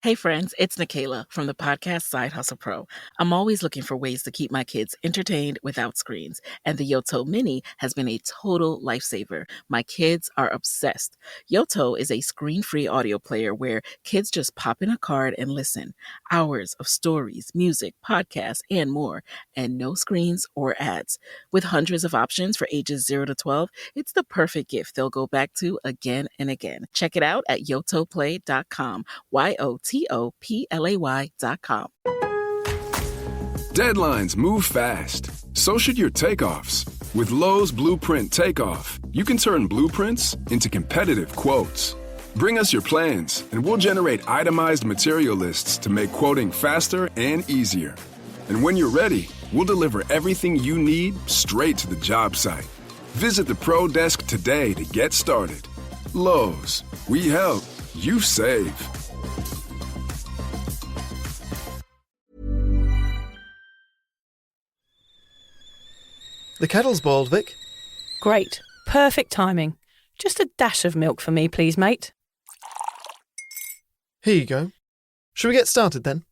Hey friends, it's Nikayla from the podcast Side Hustle Pro. I'm always looking for ways to keep my kids entertained without screens, and the Yoto Mini has been a total lifesaver. My kids are obsessed. Yoto is a screen-free audio player where kids just pop in a card and listen. Hours of stories, music, podcasts, and more, and no screens or ads. With hundreds of options for ages 0 to 12, it's the perfect gift they'll go back to again and again. Check it out at yotoplay.com. YOTOPLAY.com. Deadlines move fast. So should your takeoffs. With Lowe's Blueprint Takeoff, you can turn blueprints into competitive quotes. Bring us your plans, and we'll generate itemized material lists to make quoting faster and easier. And when you're ready, we'll deliver everything you need straight to the job site. Visit the Pro Desk today to get started. Lowe's, we help, you save. The kettle's boiled, Vic. Great. Perfect timing. Just a dash of milk for me, please, mate. Here you go. Shall we get started then?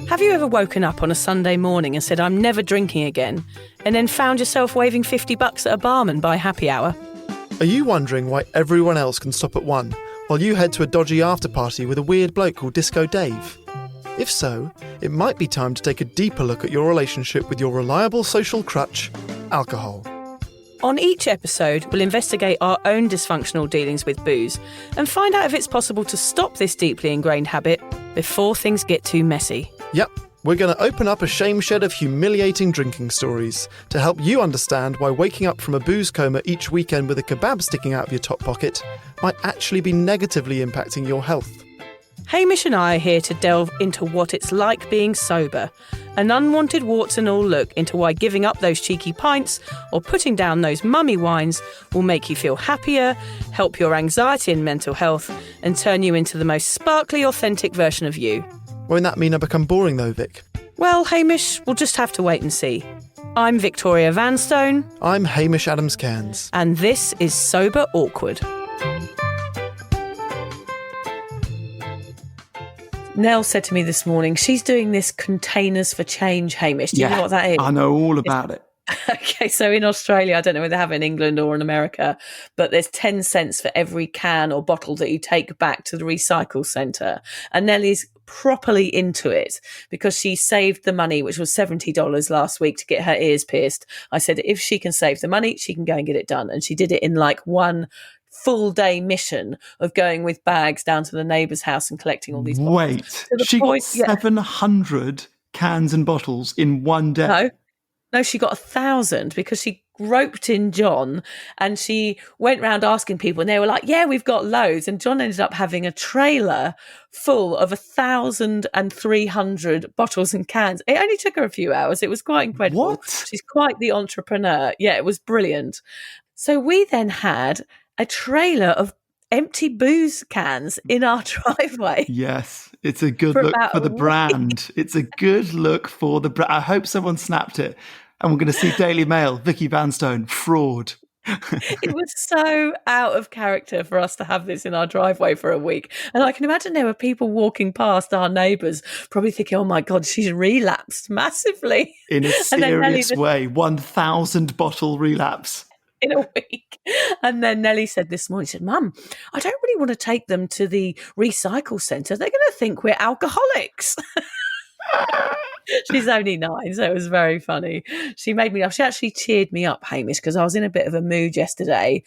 Have you ever woken up on a Sunday morning and said, I'm never drinking again, and then found yourself waving $50 at a barman by happy hour? Are you wondering why everyone else can stop at 1 while you head to a dodgy after-party with a weird bloke called Disco Dave? If so, it might be time to take a deeper look at your relationship with your reliable social crutch, alcohol. On each episode, we'll investigate our own dysfunctional dealings with booze and find out if it's possible to stop this deeply ingrained habit before things get too messy. Yep, we're going to open up a shame shed of humiliating drinking stories to help you understand why waking up from a booze coma each weekend with a kebab sticking out of your top pocket might actually be negatively impacting your health. Hamish and I are here to delve into what it's like being sober, an unwanted warts and all look into why giving up those cheeky pints or putting down those mummy wines will make you feel happier, help your anxiety and mental health, and turn you into the most sparkly, authentic version of you. Won't that mean I become boring though, Vic? Well, Hamish, we'll just have to wait and see. I'm Victoria Vanstone. I'm Hamish Adams-Cairns. And this is Sober Awkward. Nell said to me this morning, she's doing this Containers for Change, Hamish. Do you know what that is? I know all about it. Okay, so in Australia, I don't know whether they have it in England or in America, but there's 10 cents for every can or bottle that you take back to the recycle centre. And Nellie's properly into it because she saved the money, which was $70 last week, to get her ears pierced. I said, if she can save the money, she can go and get it done. And she did it in like one full day mission of going with bags down to the neighbour's house and collecting all these bottles. Wait, she got 700 cans and bottles in one day? No, she got 1,000 because she roped in John and she went round asking people and they were like, yeah, we've got loads. And John ended up having a trailer full of 1,300 bottles and cans. It only took her a few hours. It was quite incredible. What? She's quite the entrepreneur. Yeah, it was brilliant. So we then had a trailer of empty booze cans in our driveway. Yes, it's a good look for the brand. It's a good look for the brand. I hope someone snapped it. And we're going to see Daily Mail, Vicky Vanstone, fraud. It was so out of character for us to have this in our driveway for a week. And I can imagine there were people walking past, our neighbours, probably thinking, oh my God, she's relapsed massively. In a serious way, 1,000 bottle relapse. In a week. And then Nellie said this morning, she said, Mum, I don't really want to take them to the recycle centre. They're going to think we're alcoholics. She's only 9, so it was very funny. She made me laugh. She actually cheered me up, Hamish, because I was in a bit of a mood yesterday.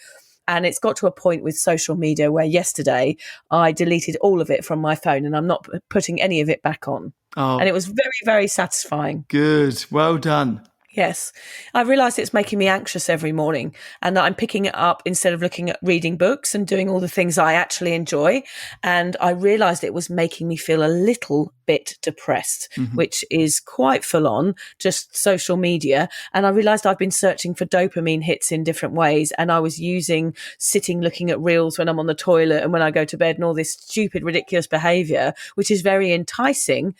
And it's got to a point with social media where yesterday I deleted all of it from my phone and I'm not putting any of it back on. Oh. And it was very, very satisfying. Good. Well done. Yes. I realised it's making me anxious every morning and that I'm picking it up instead of looking at reading books and doing all the things I actually enjoy. And I realised it was making me feel a little bit depressed, which is quite full on, just social media. And I realised I've been searching for dopamine hits in different ways. And I was using sitting looking at reels when I'm on the toilet and when I go to bed and all this stupid, ridiculous behaviour, which is very enticing,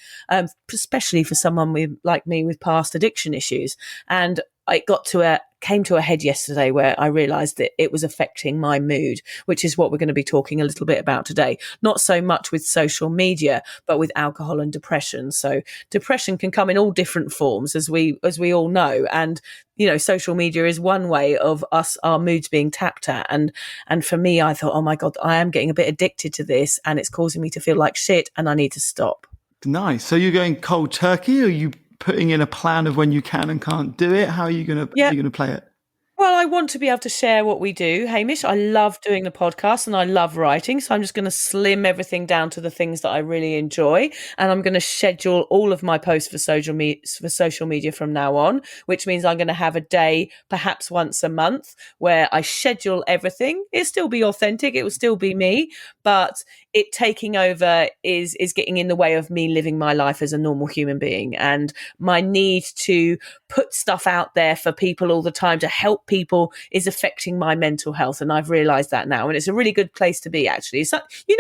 especially for someone like me with past addiction issues. And it got to a came to a head yesterday where I realised that it was affecting my mood, which is what we're going to be talking a little bit about today. Not so much with social media, but with alcohol and depression. So depression can come in all different forms, as we all know. And, social media is one way of our moods being tapped at. And for me, I thought, oh my God, I am getting a bit addicted to this and it's causing me to feel like shit and I need to stop. Nice. So you're going cold turkey, or are you putting in a plan of when you can and can't do it? How are you going to play it? Well, I want to be able to share what we do, Hamish. I love doing the podcast and I love writing. So I'm just going to slim everything down to the things that I really enjoy. And I'm going to schedule all of my posts for social media from now on, which means I'm going to have a day, perhaps once a month, where I schedule everything. It'll still be authentic. It will still be me, but it taking over is getting in the way of me living my life as a normal human being. And my need to put stuff out there for people all the time to help people is affecting my mental health. And I've realized that now. And it's a really good place to be, actually. So,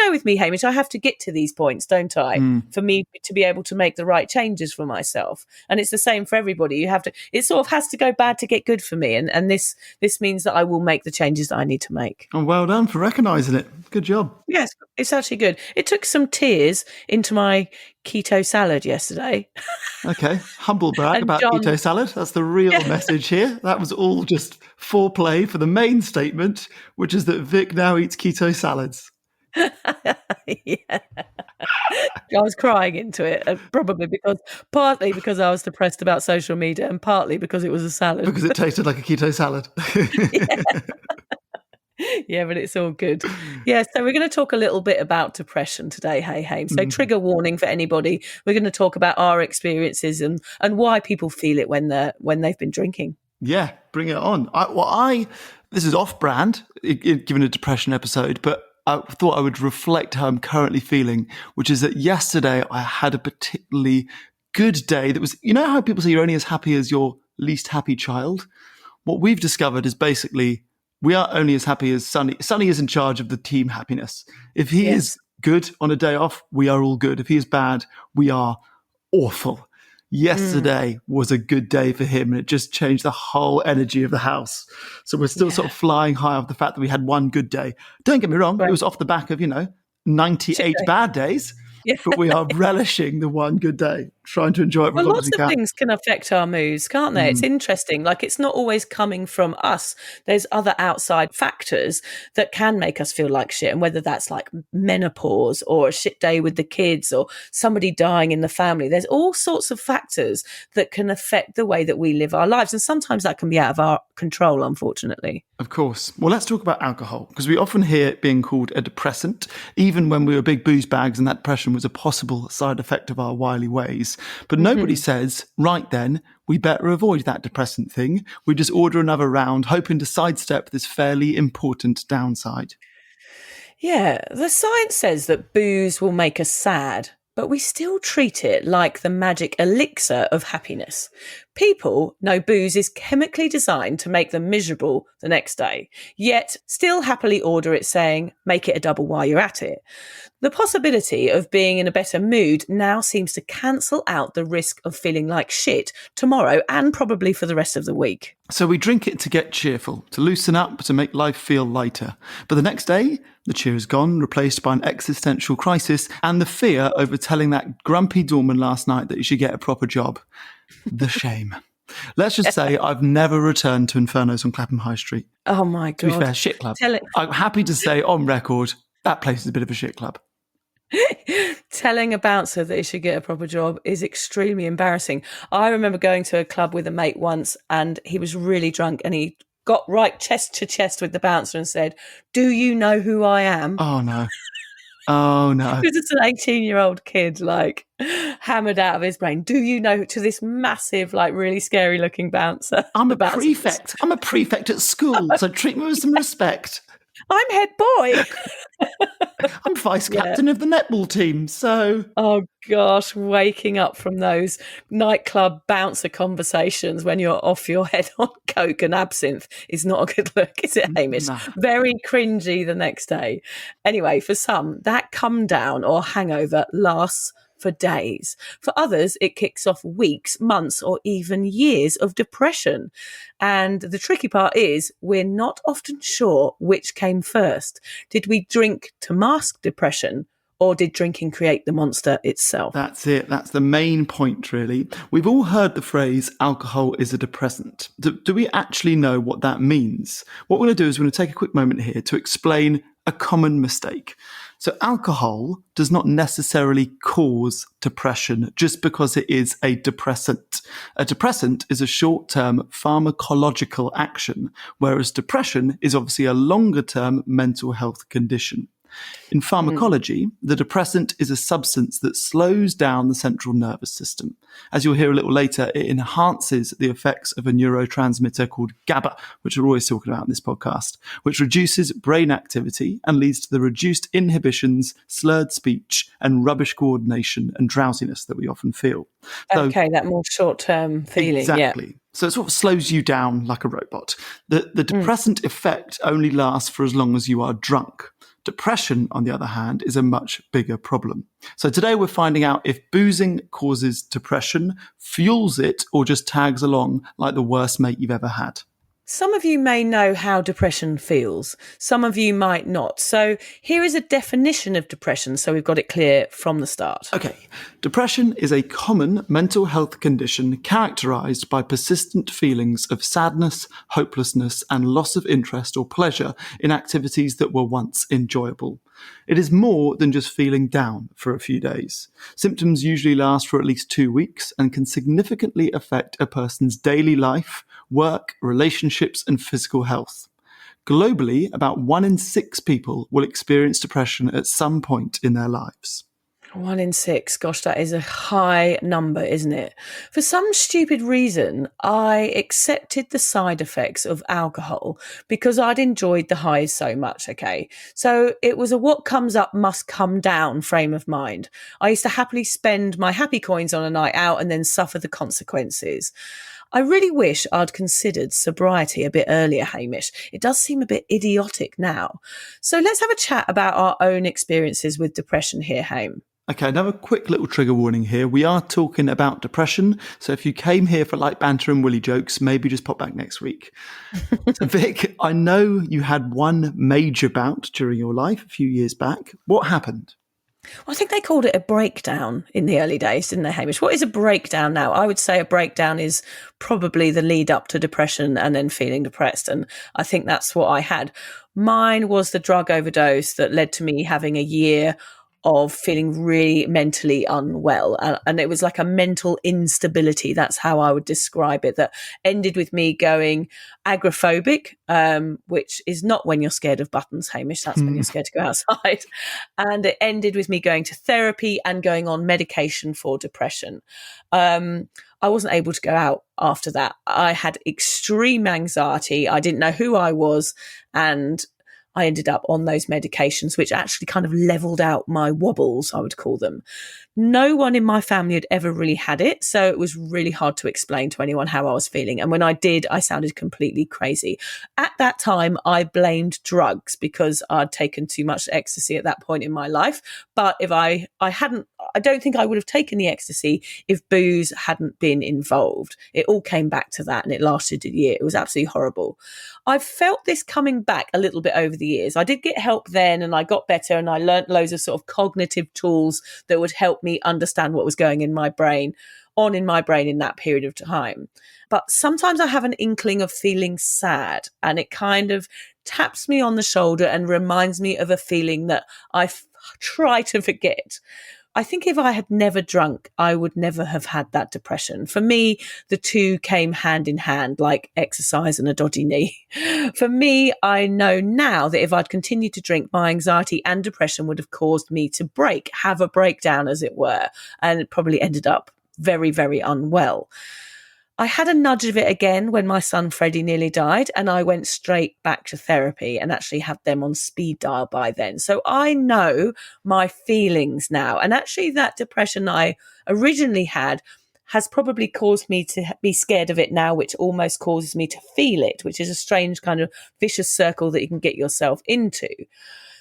with me, Hamish, I have to get to these points, don't I? For me to be able to make the right changes for myself. And it's the same for everybody. It sort of has to go bad to get good for me. And this means that I will make the changes that I need to make. Oh, well done for recognising it. Good job. Yes, it's actually good. It took some tears into my keto salad yesterday. Okay, humble brag about keto salad. That's the real message here. That was all just foreplay for the main statement, which is that Vic now eats keto salads. Yeah. I was crying into it, probably partly because I was depressed about social media and partly because it was a salad. Because it tasted like a keto salad. Yeah, but it's all good. Yeah, so we're going to talk a little bit about depression today, hey, Hame. So trigger warning for anybody. We're going to talk about our experiences and why people feel it when they've been drinking. Yeah, bring it on. This is off-brand, given a depression episode, but I thought I would reflect how I'm currently feeling, which is that yesterday I had a particularly good day that was, how people say you're only as happy as your least happy child? What we've discovered is basically we are only as happy as Sonny. Sonny is in charge of the team happiness. If he is good on a day off, we are all good. If he is bad, we are awful. Yesterday was a good day for him, and it just changed the whole energy of the house. So we're still sort of flying high off the fact that we had one good day. Don't get me wrong, It was off the back of, 98 bad days. Yeah. But we are relishing the one good day, trying to enjoy it for as long as we can. Lots of things can affect our moods, can't they? It's interesting. Like, it's not always coming from us. There's other outside factors that can make us feel like shit. And whether that's like menopause or a shit day with the kids or somebody dying in the family, there's all sorts of factors that can affect the way that we live our lives. And sometimes that can be out of our control, unfortunately. Of course. Well, let's talk about alcohol, because we often hear it being called a depressant, even when we were big booze bags and that depression was a possible side effect of our wily ways. But nobody says, right then, we better avoid that depressant thing. We just order another round, hoping to sidestep this fairly important downside. Yeah, the science says that booze will make us sad, but we still treat it like the magic elixir of happiness. People know booze is chemically designed to make them miserable the next day, yet still happily order it saying, make it a double while you're at it. The possibility of being in a better mood now seems to cancel out the risk of feeling like shit tomorrow and probably for the rest of the week. So we drink it to get cheerful, to loosen up, to make life feel lighter. But the next day, the cheer is gone, replaced by an existential crisis and the fear over telling that grumpy doorman last night that he should get a proper job. The shame. Let's just say I've never returned to Inferno's on Clapham High Street. Oh my God. To be fair, shit club. I'm happy to say on record, that place is a bit of a shit club. Telling a bouncer that he should get a proper job is extremely embarrassing. I remember going to a club with a mate once and he was really drunk and he got right chest to chest with the bouncer and said, "Do you know who I am?" Oh no. Oh no. He was just an 18-year-old kid, like hammered out of his brain. Do you know, to this massive, like really scary looking bouncer? I'm a prefect. I'm a prefect at school, so treat me with some respect. I'm head boy. I'm vice captain of the netball team, so... Oh, gosh, waking up from those nightclub bouncer conversations when you're off your head on coke and absinthe is not a good look, is it, Hamish? No. Very cringy the next day. Anyway, for some, that come down or hangover lasts for days. For others, it kicks off weeks, months, or even years of depression. And the tricky part is we're not often sure which came first. Did we drink to mask depression, or did drinking create the monster itself? That's it. That's the main point, really. We've all heard the phrase alcohol is a depressant. Do we actually know what that means? What we're going to do is we're going to take a quick moment here to explain a common mistake. So alcohol does not necessarily cause depression just because it is a depressant. A depressant is a short-term pharmacological action, whereas depression is obviously a longer-term mental health condition. In pharmacology, the depressant is a substance that slows down the central nervous system. As you'll hear a little later, it enhances the effects of a neurotransmitter called GABA, which we're always talking about in this podcast, which reduces brain activity and leads to the reduced inhibitions, slurred speech, and rubbish coordination and drowsiness that we often feel. Okay, that more short-term feeling. Exactly. Yeah. So it sort of slows you down like a robot. The depressant effect only lasts for as long as you are drunk. Depression, on the other hand, is a much bigger problem. So today we're finding out if boozing causes depression, fuels it, or just tags along like the worst mate you've ever had. Some of you may know how depression feels. Some of you might not. So here is a definition of depression, so we've got it clear from the start. Okay. Depression is a common mental health condition characterized by persistent feelings of sadness, hopelessness, and loss of interest or pleasure in activities that were once enjoyable. It is more than just feeling down for a few days. Symptoms usually last for at least 2 weeks and can significantly affect a person's daily life, work, relationships, and physical health. Globally, about 1 in 6 people will experience depression at some point in their lives. 1 in 6. Gosh, that is a high number, isn't it? For some stupid reason, I accepted the side effects of alcohol because I'd enjoyed the highs so much, okay? So it was a what comes up must come down frame of mind. I used to happily spend my happy coins on a night out and then suffer the consequences. I really wish I'd considered sobriety a bit earlier, Hamish. It does seem a bit idiotic now. So let's have a chat about our own experiences with depression here, Hame. Okay, another quick little trigger warning here. We are talking about depression, so if you came here for light banter and willy jokes, maybe just pop back next week. So Vic, I know you had one major bout during your life a few years back. What happened? Well, I think they called it a breakdown in the early days, didn't they, Hamish? What is a breakdown now? I would say a breakdown is probably the lead up to depression and then feeling depressed. And I think that's what I had. Mine was the drug overdose that led to me having a year of feeling really mentally unwell. And it was like a mental instability. That's how I would describe it. That ended with me going agoraphobic, which is not when you're scared of buttons, Hamish. That's when you're scared to go outside. And it ended with me going to therapy and going on medication for depression. I wasn't able to go out after that. I had extreme anxiety. I didn't know who I was, and I ended up on those medications, which actually kind of leveled out my wobbles, I would call them. No one in my family had ever really had it, so it was really hard to explain to anyone how I was feeling. And when I did, I sounded completely crazy. At that time, I blamed drugs because I'd taken too much ecstasy at that point in my life. But if I don't think I would have taken the ecstasy if booze hadn't been involved. It all came back to that, and it lasted a year. It was absolutely horrible. I've felt this coming back a little bit over the years. I did get help then, and I got better, and I learnt loads of sort of cognitive tools that would help me understand what was going in my brain in that period of time. But sometimes I have an inkling of feeling sad, and it kind of taps me on the shoulder and reminds me of a feeling that I try to forget. I think if I had never drunk, I would never have had that depression. For me, the two came hand in hand, like exercise and a dodgy knee. For me, I know now that if I'd continued to drink, my anxiety and depression would have caused me to have a breakdown, as it were, and it probably ended up very, very unwell. I had a nudge of it again when my son Freddie nearly died, and I went straight back to therapy and actually had them on speed dial by then. So I know my feelings now. And actually that depression I originally had has probably caused me to be scared of it now, which almost causes me to feel it, which is a strange kind of vicious circle that you can get yourself into.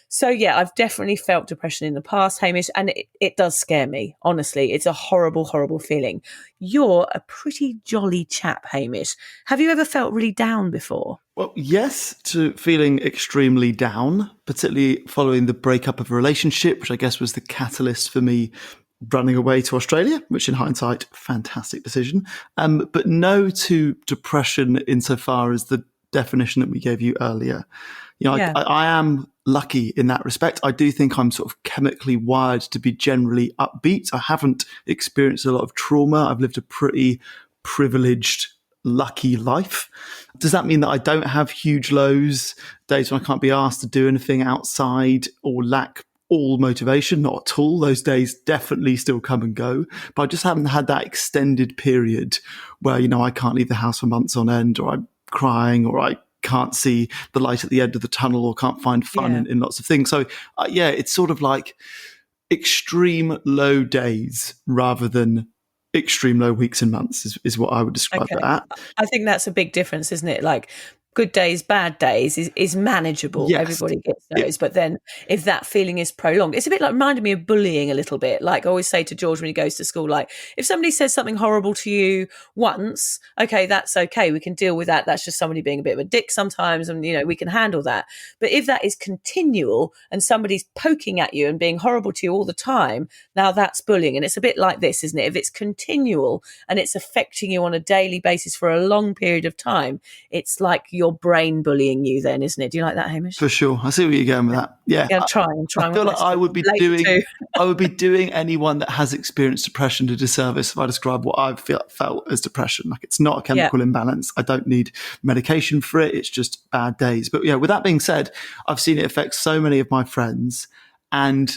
So yeah, I've definitely felt depression in the past, Hamish, and it does scare me. Honestly, it's a horrible, horrible feeling. You're a pretty jolly chap, Hamish. Have you ever felt really down before? Well, yes, to feeling extremely down, particularly following the breakup of a relationship, which I guess was the catalyst for me running away to Australia, which in hindsight, fantastic decision. But no to depression insofar as the definition that we gave you earlier. Yeah. I am lucky in that respect. I do think I'm sort of chemically wired to be generally upbeat. I haven't experienced a lot of trauma. I've lived a pretty privileged, lucky life. Does that mean that I don't have huge lows, days when I can't be asked to do anything outside or lack all motivation? Not at all. Those days definitely still come and go. But I just haven't had that extended period where, I can't leave the house for months on end, or I'm crying, or I can't see the light at the end of the tunnel, or can't find fun in lots of things. So it's sort of like extreme low days rather than extreme low weeks and months is what I would describe it at. I think that's a big difference, isn't it? Like good days, bad days is manageable. Yes. Everybody gets those. But then if that feeling is prolonged, it's a bit like reminded me of bullying a little bit. Like I always say to George when he goes to school, like if somebody says something horrible to you once, okay, that's okay. We can deal with that. That's just somebody being a bit of a dick sometimes, and we can handle that. But if that is continual and somebody's poking at you and being horrible to you all the time, now that's bullying. And it's a bit like this, isn't it? If it's continual and it's affecting you on a daily basis for a long period of time, it's like your brain bullying you then, isn't it? Do you like that, Hamish? For sure. I see where you're going with that. Yeah. I'm trying. I feel like I would be doing anyone that has experienced depression a disservice if I describe what I've felt as depression. Like it's not a chemical imbalance. I don't need medication for it. It's just bad days. But with that being said, I've seen it affect so many of my friends. And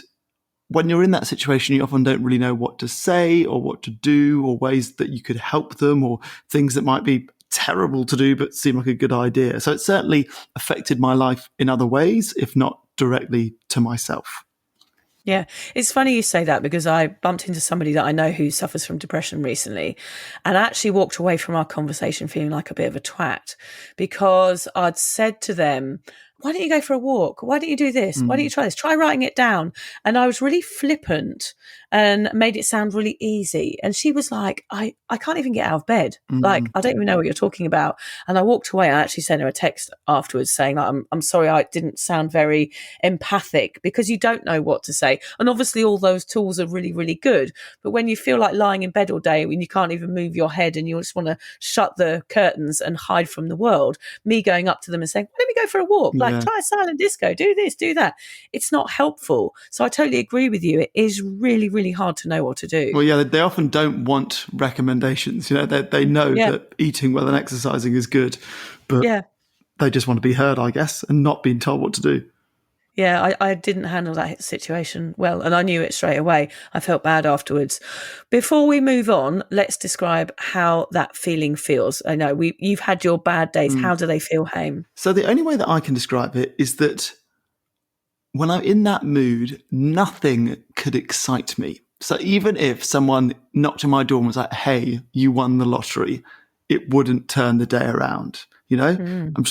when you're in that situation, you often don't really know what to say or what to do, or ways that you could help them, or things that might be terrible to do but seem like a good idea. So it certainly affected my life in other ways, if not directly to myself. Yeah, it's funny you say that, because I bumped into somebody that I know who suffers from depression recently, and I actually walked away from our conversation feeling like a bit of a twat, because I'd said to them, why don't you go for a walk? Why don't you do this? Why don't you try this? Try writing it down. And I was really flippant and made it sound really easy. And she was like, I can't even get out of bed. Like, I don't even know what you're talking about. And I walked away. I actually sent her a text afterwards saying, like, I'm sorry, I didn't sound very empathic, because you don't know what to say. And obviously all those tools are really, really good. But when you feel like lying in bed all day, when you can't even move your head and you just want to shut the curtains and hide from the world, me going up to them and saying, let me go for a walk. Like, try silent disco, do this, do that. It's not helpful. So I totally agree with you. It is really, really hard to know what to do. Well, they often don't want recommendations. They know that eating well and exercising is good, but they just want to be heard, I guess, and not being told what to do. Yeah, I didn't handle that situation well, and I knew it straight away. I felt bad afterwards. Before we move on, let's describe how that feeling feels. I know you've had your bad days. How do they feel, Hame? So the only way that I can describe it is that when I'm in that mood, nothing could excite me. So even if someone knocked on my door and was like, hey, you won the lottery, it wouldn't turn the day around. I'm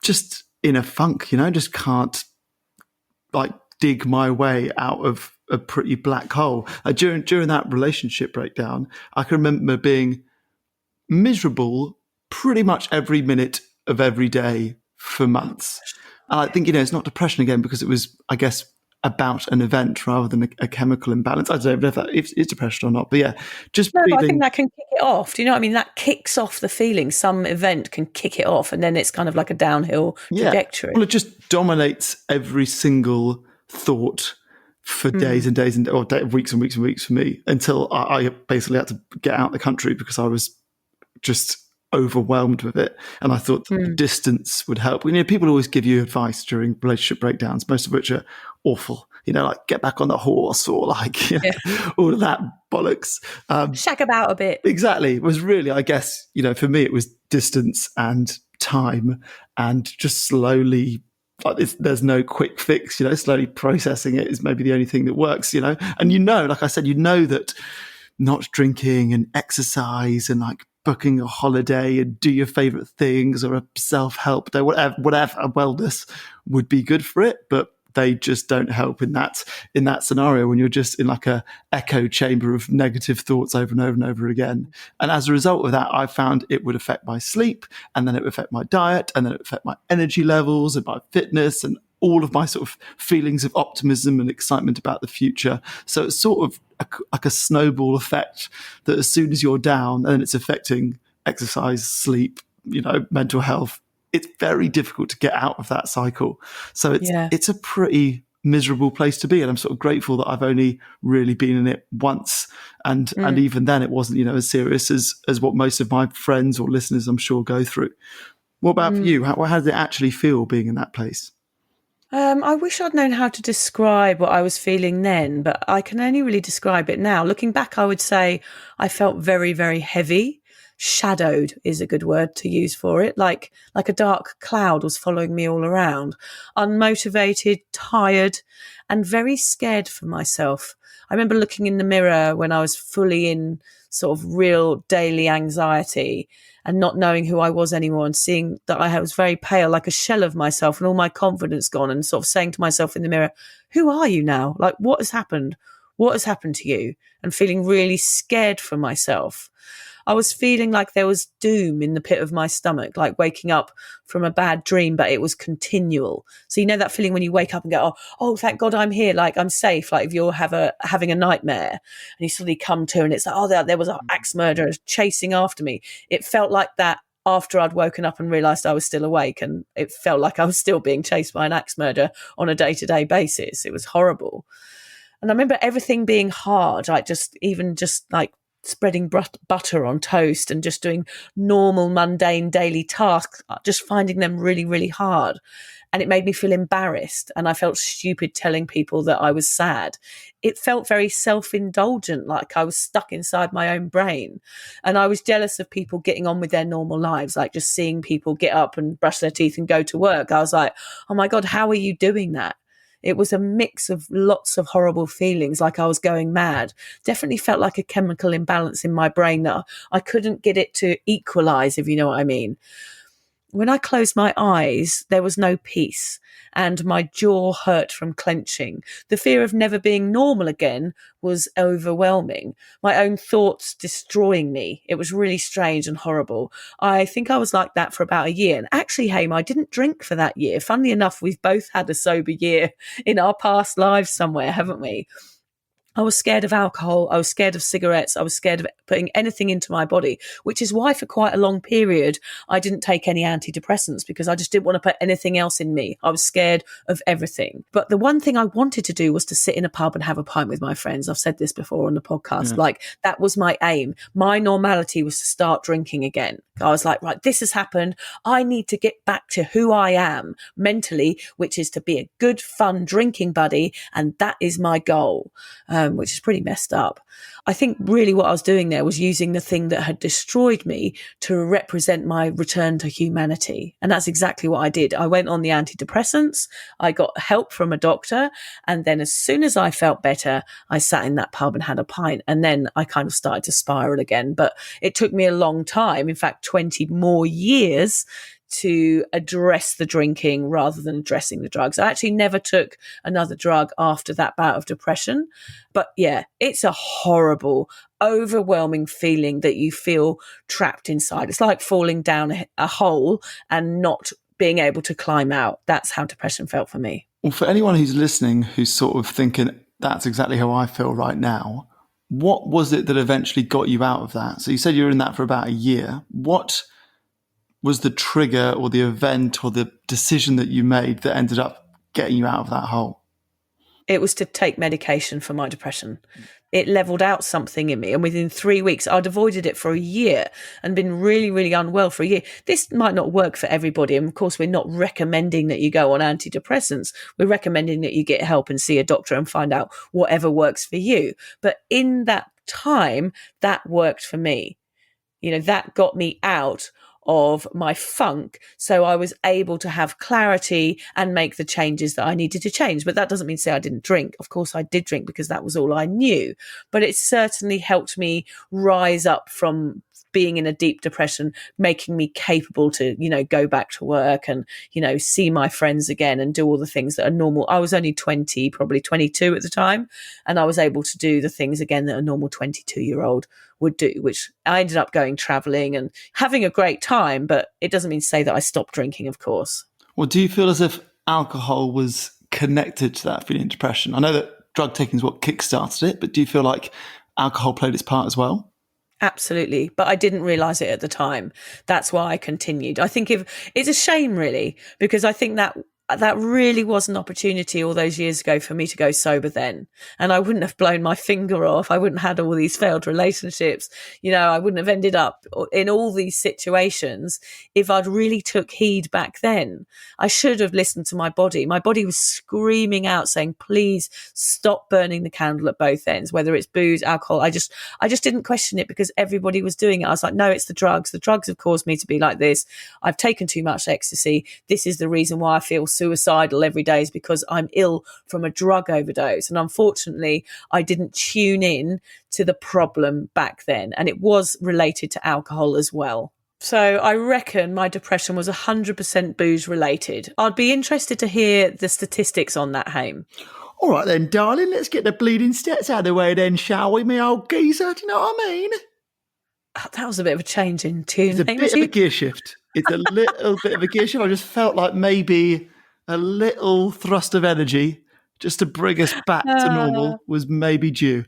just in a funk, just can't dig my way out of a pretty black hole. During that relationship breakdown, I can remember being miserable pretty much every minute of every day for months. And I think, it's not depression again, because it was, I guess, about an event rather than a chemical imbalance. I don't know if that is depression or not, but I think that can kick it off. Do you know what I mean? That kicks off the feeling. Some event can kick it off, and then it's kind of like a downhill trajectory. Well, it just dominates every single thought for days and days or weeks and weeks and weeks for me, until I basically had to get out of the country because I was just overwhelmed with it. And I thought that the distance would help. People always give you advice during relationship breakdowns, most of which are awful. Like get back on the horse, or all of that bollocks. Shag about a bit. Exactly. It was really, I guess, for me, it was distance and time, and just slowly, there's no quick fix, slowly processing it is maybe the only thing that works, and like I said, that not drinking and exercise and booking a holiday and do your favorite things, or a self-help day, whatever wellness would be good for it. But they just don't help in that scenario when you're just in like a echo chamber of negative thoughts over and over and over again. And as a result of that, I found it would affect my sleep, and then it would affect my diet, and then it would affect my energy levels and my fitness and all of my sort of feelings of optimism and excitement about the future. So it's sort of like a snowball effect that as soon as you're down, and it's affecting exercise, sleep, mental health, it's very difficult to get out of that cycle. So it's a pretty miserable place to be. And I'm sort of grateful that I've only really been in it once. And even then it wasn't, as serious as what most of my friends or listeners, I'm sure, go through. What about for you? How does it actually feel being in that place? I wish I'd known how to describe what I was feeling then, but I can only really describe it now. Looking back, I would say I felt very, very heavy. Shadowed is a good word to use for it. Like a dark cloud was following me all around. Unmotivated, tired, and very scared for myself. I remember looking in the mirror when I was fully in sort of real daily anxiety and not knowing who I was anymore, and seeing that I was very pale, like a shell of myself, and all my confidence gone, and sort of saying to myself in the mirror, who are you now? Like, what has happened? What has happened to you? And feeling really scared for myself. I was feeling like there was doom in the pit of my stomach, like waking up from a bad dream, but it was continual. So you know that feeling when you wake up and go, oh, thank God I'm here, like I'm safe. Like if you're having a nightmare and you suddenly come to and it's like, oh, there was an axe murderer chasing after me. It felt like that after I'd woken up and realised I was still awake, and it felt like I was still being chased by an axe murderer on a day-to-day basis. It was horrible. And I remember everything being hard, like just like spreading butter on toast and just doing normal, mundane daily tasks, just finding them really, really hard. And it made me feel embarrassed, and I felt stupid telling people that I was sad. It felt very self-indulgent, like I was stuck inside my own brain. And I was jealous of people getting on with their normal lives, like just seeing people get up and brush their teeth and go to work. I was like, oh my God, how are you doing that? It was a mix of lots of horrible feelings, like I was going mad. Definitely felt like a chemical imbalance in my brain that I couldn't get it to equalize, if you know what I mean. When I closed my eyes, there was no peace, and my jaw hurt from clenching. The fear of never being normal again was overwhelming. My own thoughts destroying me. It was really strange and horrible. I think I was like that for about a year. And actually, Hame, I didn't drink for that year. Funnily enough, we've both had a sober year in our past lives somewhere, haven't we? I was scared of alcohol. I was scared of cigarettes. I was scared of putting anything into my body, which is why for quite a long period, I didn't take any antidepressants, because I just didn't want to put anything else in me. I was scared of everything. But the one thing I wanted to do was to sit in a pub and have a pint with my friends. I've said this before on the podcast. Yeah. Like that was my aim. My normality was to start drinking again. I was like, right, this has happened. I need to get back to who I am mentally, which is to be a good, fun drinking buddy. And that is my goal. Which is pretty messed up. I think really what I was doing there was using the thing that had destroyed me to represent my return to humanity. And that's exactly what I did. I went on the antidepressants. I got help from a doctor. And then as soon as I felt better, I sat in that pub and had a pint. And then I kind of started to spiral again. But it took me a long time, in fact, 20 more years to address the drinking rather than addressing the drugs. I actually never took another drug after that bout of depression. But yeah, it's a horrible, overwhelming feeling that you feel trapped inside. It's like falling down a hole and not being able to climb out. That's how depression felt for me. Well, for anyone who's listening, who's sort of thinking, that's exactly how I feel right now, what was it that eventually got you out of that? So you said you were in that for about a year. What was the trigger or the event or the decision that you made that ended up getting you out of that hole? It was to take medication for my depression. It leveled out something in me. And within 3 weeks, I'd avoided it for a year and been really, really unwell for a year. This might not work for everybody. And of course, we're not recommending that you go on antidepressants. We're recommending that you get help and see a doctor and find out whatever works for you. But in that time, that worked for me. That got me out of my funk, so I was able to have clarity and make the changes that I needed to change. But that doesn't mean to say I didn't drink. Of course I did drink, because that was all I knew, but it certainly helped me rise up from being in a deep depression, making me capable to, go back to work and, see my friends again and do all the things that are normal. I was only 20, probably 22 at the time, and I was able to do the things again that a normal 22-year-old would do, which I ended up going traveling and having a great time, but it doesn't mean to say that I stopped drinking, of course. Well, do you feel as if alcohol was connected to that feeling of depression? I know that drug taking is what kickstarted it, but do you feel like alcohol played its part as well? Absolutely. But I didn't realise it at the time. That's why I continued. I think it's a shame, really, because I think that really was an opportunity all those years ago for me to go sober then. And I wouldn't have blown my finger off. I wouldn't have had all these failed relationships. I wouldn't have ended up in all these situations if I'd really took heed back then. I should have listened to my body. My body was screaming out saying, please stop burning the candle at both ends, whether it's booze, alcohol. I just didn't question it because everybody was doing it. I was like, no, it's the drugs. The drugs have caused me to be like this. I've taken too much ecstasy. This is the reason why I feel suicidal every day, is because I'm ill from a drug overdose. And unfortunately, I didn't tune in to the problem back then. And it was related to alcohol as well. So I reckon my depression was 100% booze related. I'd be interested to hear the statistics on that, Hame. All right then, darling, let's get the bleeding stats out of the way then, shall we, me old geezer? Do you know what I mean? Oh, that was a bit of a change in tune. It's a bit of a gear shift. It's a little bit of a gear shift. I just felt like maybe a little thrust of energy just to bring us back to normal was maybe due.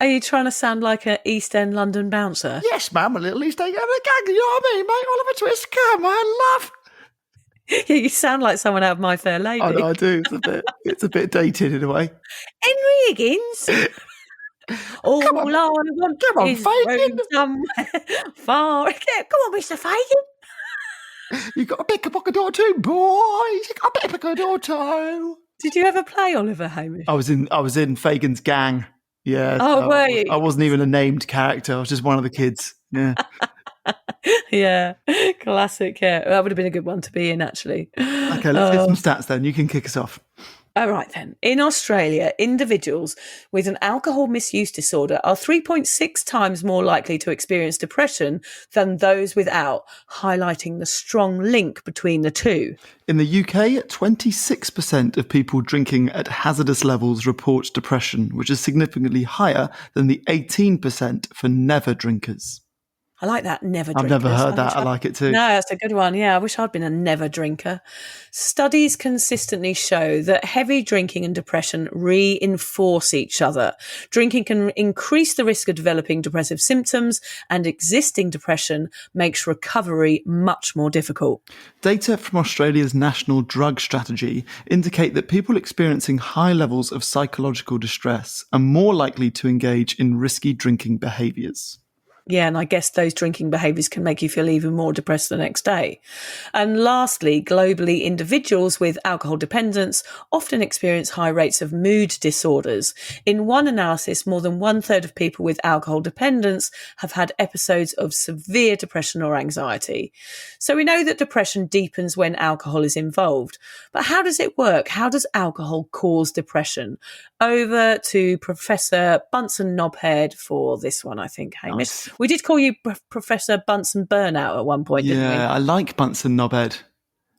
Are you trying to sound like an East End London bouncer? Yes, ma'am, a little East End gang, you know what I mean, mate? Oliver Twist, come on, love. Yeah, you sound like someone out of My Fair Lady. I know, I do. It's a bit dated in a way. Henry Higgins. All I want is Fagin. Somewhere far. Come on, Mr. Fagin. You got a bit of a door too, boys. You got a bit of a door too. Did you ever play Oliver, Hamish? I was in Fagin's gang. Yeah. Oh, were you? I wasn't even a named character. I was just one of the kids. Yeah. Yeah. Classic. Yeah. That would have been a good one to be in, actually. Okay, let's get some stats then. You can kick us off. All right, then. In Australia, individuals with an alcohol misuse disorder are 3.6 times more likely to experience depression than those without, highlighting the strong link between the two. In the UK, 26% of people drinking at hazardous levels report depression, which is significantly higher than the 18% for never drinkers. I like that, never I've drinkers. never heard that. I like it too. No, that's a good one. Yeah, I wish I'd been a never drinker. Studies consistently show that heavy drinking and depression reinforce each other. Drinking can increase the risk of developing depressive symptoms, and existing depression makes recovery much more difficult. Data from Australia's National Drug Strategy indicate that people experiencing high levels of psychological distress are more likely to engage in risky drinking behaviours. Yeah, and I guess those drinking behaviours can make you feel even more depressed the next day. And lastly, globally, individuals with alcohol dependence often experience high rates of mood disorders. In one analysis, more than 1/3 of people with alcohol dependence have had episodes of severe depression or anxiety. So we know that depression deepens when alcohol is involved. But how does it work? How does alcohol cause depression? Over to Professor Bunsen Knobhead for this one, I think, Hamish. Nice. We did call you Professor Bunsen Burnout at one point, didn't we? Yeah, I like Bunsen Knobhead.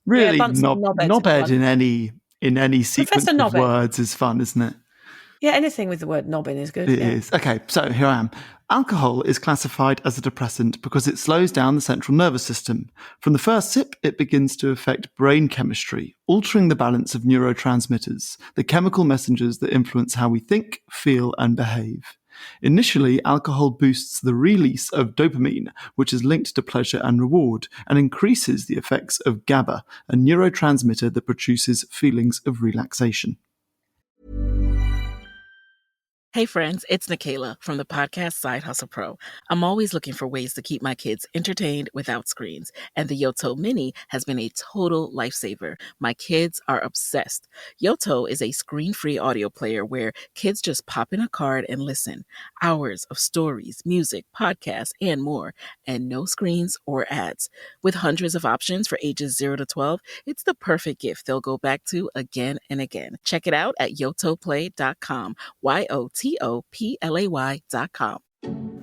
Really, Bunsen knobhead in any sequence of Knobhead. words is fun, isn't it? Yeah, anything with the word knobbing is good. It is. Okay, so here I am. Alcohol is classified as a depressant because it slows down the central nervous system. From the first sip, it begins to affect brain chemistry, altering the balance of neurotransmitters, the chemical messengers that influence how we think, feel, and behave. Initially, alcohol boosts the release of dopamine, which is linked to pleasure and reward, and increases the effects of GABA, a neurotransmitter that produces feelings of relaxation. Hey friends, it's Nikayla from the podcast Side Hustle Pro. I'm always looking for ways to keep my kids entertained without screens, and the Yoto Mini has been a total lifesaver. My kids are obsessed. Yoto is a screen-free audio player where kids just pop in a card and listen. Hours of stories, music, podcasts, and more, and no screens or ads. With hundreds of options for ages 0 to 12, it's the perfect gift they'll go back to again and again. Check it out at yotoplay.com. YOTOPLAY.com.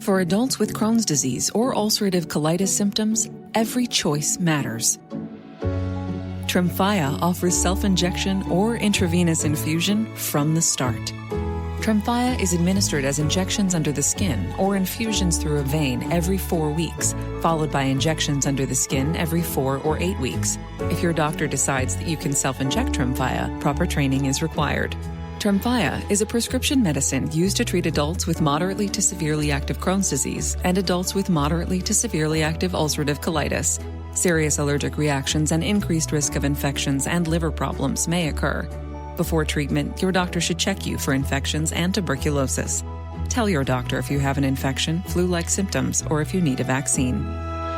For adults with Crohn's disease or ulcerative colitis symptoms, every choice matters. Tremfya offers self-injection or intravenous infusion from the start. Tremfya is administered as injections under the skin or infusions through a vein every 4 weeks, followed by injections under the skin every 4 or 8 weeks. If your doctor decides that you can self-inject Tremfya, proper training is required. Tremfya is a prescription medicine used to treat adults with moderately to severely active Crohn's disease and adults with moderately to severely active ulcerative colitis. Serious allergic reactions and increased risk of infections and liver problems may occur. Before treatment, your doctor should check you for infections and tuberculosis. Tell your doctor if you have an infection, flu-like symptoms, or if you need a vaccine.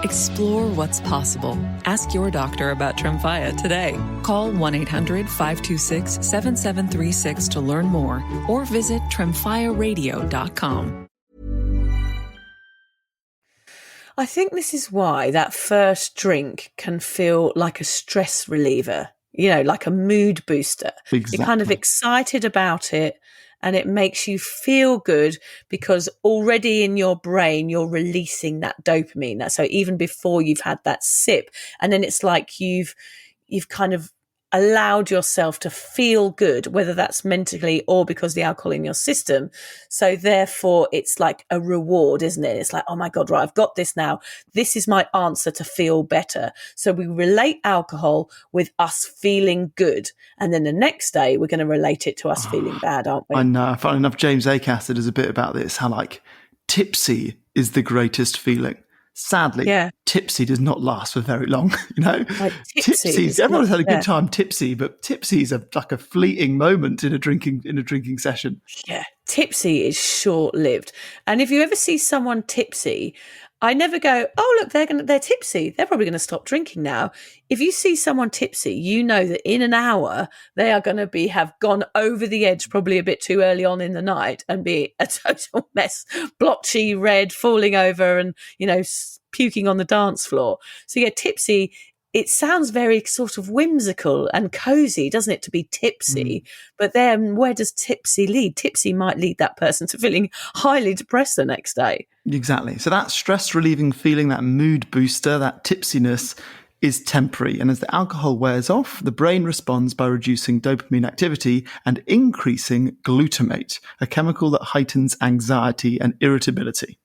Explore what's possible. Ask your doctor about Tremfya today. Call 1-800-526-7736 to learn more or visit tremfyaradio.com. I think this is why that first drink can feel like a stress reliever, like a mood booster. Exactly. You're kind of excited about it and it makes you feel good because already in your brain, you're releasing that dopamine. So even before you've had that sip, and then it's like you've kind of allowed yourself to feel good, whether that's mentally or because the alcohol in your system. So therefore it's like a reward, isn't it? It's like, oh my God, right, I've got this now. This is my answer to feel better. So we relate alcohol with us feeling good. And then the next day we're going to relate it to us feeling bad, aren't we? I know. Funny enough, James Acaster does a bit about this, how like tipsy is the greatest feeling. Sadly, tipsy does not last for very long. Like tipsy. Everyone's had a good time tipsy, but tipsy is like a fleeting moment in a drinking session. Yeah, tipsy is short-lived. And if you ever see someone tipsy, I never go, oh, look, they're tipsy. They're probably going to stop drinking now. If you see someone tipsy, you know that in an hour, they are going to have gone over the edge probably a bit too early on in the night and be a total mess, blotchy, red, falling over and, puking on the dance floor. So yeah, tipsy, it sounds very sort of whimsical and cozy, doesn't it, to be tipsy? But then where does tipsy lead? Tipsy might lead that person to feeling highly depressed the next day. Exactly. So that stress relieving feeling, that mood booster, that tipsiness is temporary. And as the alcohol wears off, the brain responds by reducing dopamine activity and increasing glutamate, a chemical that heightens anxiety and irritability.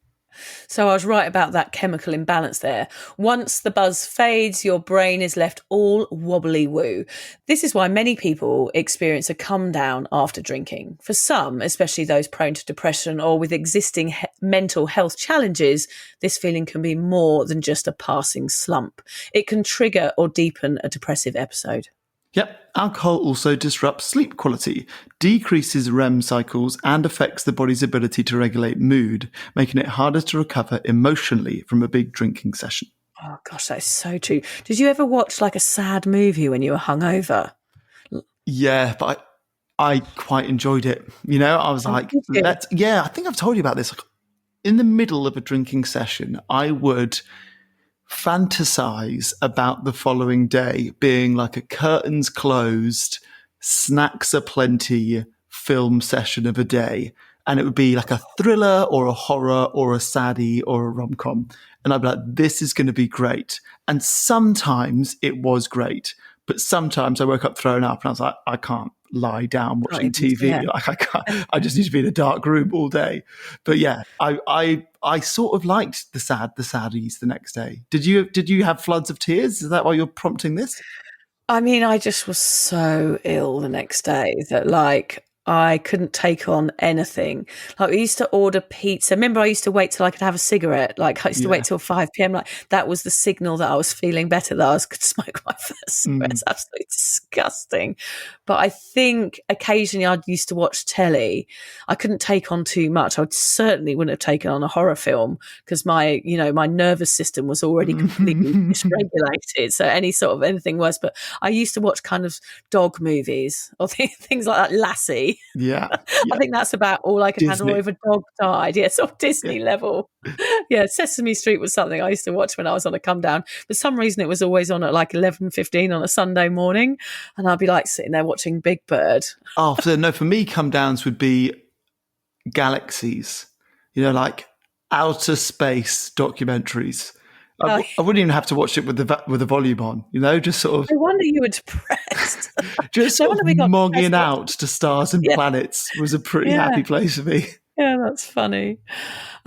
So I was right about that chemical imbalance there. Once the buzz fades, your brain is left all wobbly woo. This is why many people experience a come down after drinking. For some, especially those prone to depression or with existing mental health challenges, this feeling can be more than just a passing slump. It can trigger or deepen a depressive episode. Yep, alcohol also disrupts sleep quality, decreases REM cycles, and affects the body's ability to regulate mood, making it harder to recover emotionally from a big drinking session. Oh gosh, that's so true. Did you ever watch like a sad movie when you were hungover? Yeah, but I quite enjoyed it. I was like, I think I've told you about this. Like, in the middle of a drinking session, I would fantasize about the following day being like a curtains closed, snacks aplenty film session of a day. And it would be like a thriller or a horror or a saddie or a rom-com. And I'd be like, this is going to be great. And sometimes it was great, but sometimes I woke up thrown up and I was like, I can't lie down watching TV. Yeah. Like I just need to be in a dark room all day. But yeah, I sort of liked the saddies the next day. Did you have floods of tears? Is that why you're prompting this? I mean, I just was so ill the next day that like I couldn't take on anything. Like we used to order pizza. Remember, I used to wait till I could have a cigarette. Like I used to wait till 5 p.m. Like that was the signal that I was feeling better, that I could smoke my first cigarette. It's absolutely disgusting. But I think occasionally I used to watch telly. I couldn't take on too much. I certainly wouldn't have taken on a horror film because my nervous system was already completely dysregulated. So anything worse. But I used to watch kind of dog movies or things like that. Lassie. Yeah. I think that's about all I could handle. Or if a dog died, sort of Disney level. Yeah, Sesame Street was something I used to watch when I was on a come down. For some reason, it was always on at like 11:15 on a Sunday morning, and I'd be like sitting there watching Big Bird. For me, come downs would be Galaxies. Like outer space documentaries. Oh, I wouldn't even have to watch it with the volume on, just sort of no wonder you were depressed. just No sort of wonder we got monging depressed. out to stars and Yeah. planets was a pretty Yeah. happy place for me. Yeah, that's funny.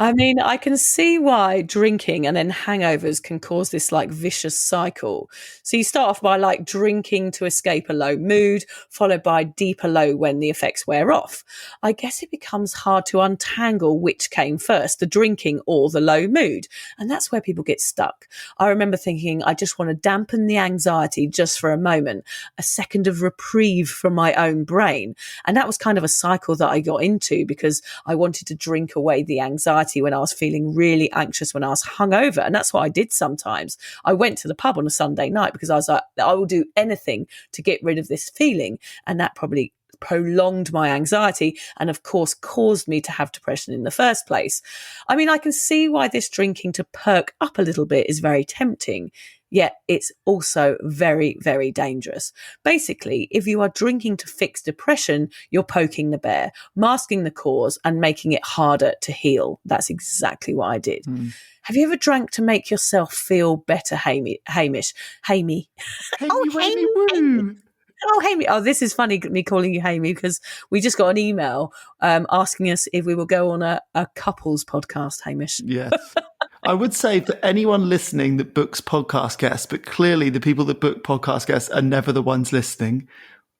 I mean, I can see why drinking and then hangovers can cause this like vicious cycle. So you start off by like drinking to escape a low mood, followed by deeper low when the effects wear off. I guess it becomes hard to untangle which came first, the drinking or the low mood. And that's where people get stuck. I remember thinking, I just want to dampen the anxiety just for a moment, a second of reprieve from my own brain. And that was kind of a cycle that I got into because I wanted to drink away the anxiety when I was feeling really anxious, when I was hungover. And that's what I did sometimes. I went to the pub on a Sunday night because I was like, I will do anything to get rid of this feeling. And that probably prolonged my anxiety and of course caused me to have depression in the first place. I mean, I can see why this drinking to perk up a little bit is very tempting. Yet it's also very, very dangerous. Basically, if you are drinking to fix depression, you're poking the bear, masking the cause and making it harder to heal. That's exactly what I did. Have you ever drank to make yourself feel better, Hamish? Hamey. Oh, Hamy. Oh, this is funny, me calling you Hamy, because we just got an email asking us if we will go on a couples podcast, Hamish. Yes. I would say for anyone listening that books podcast guests, but clearly the people that book podcast guests are never the ones listening.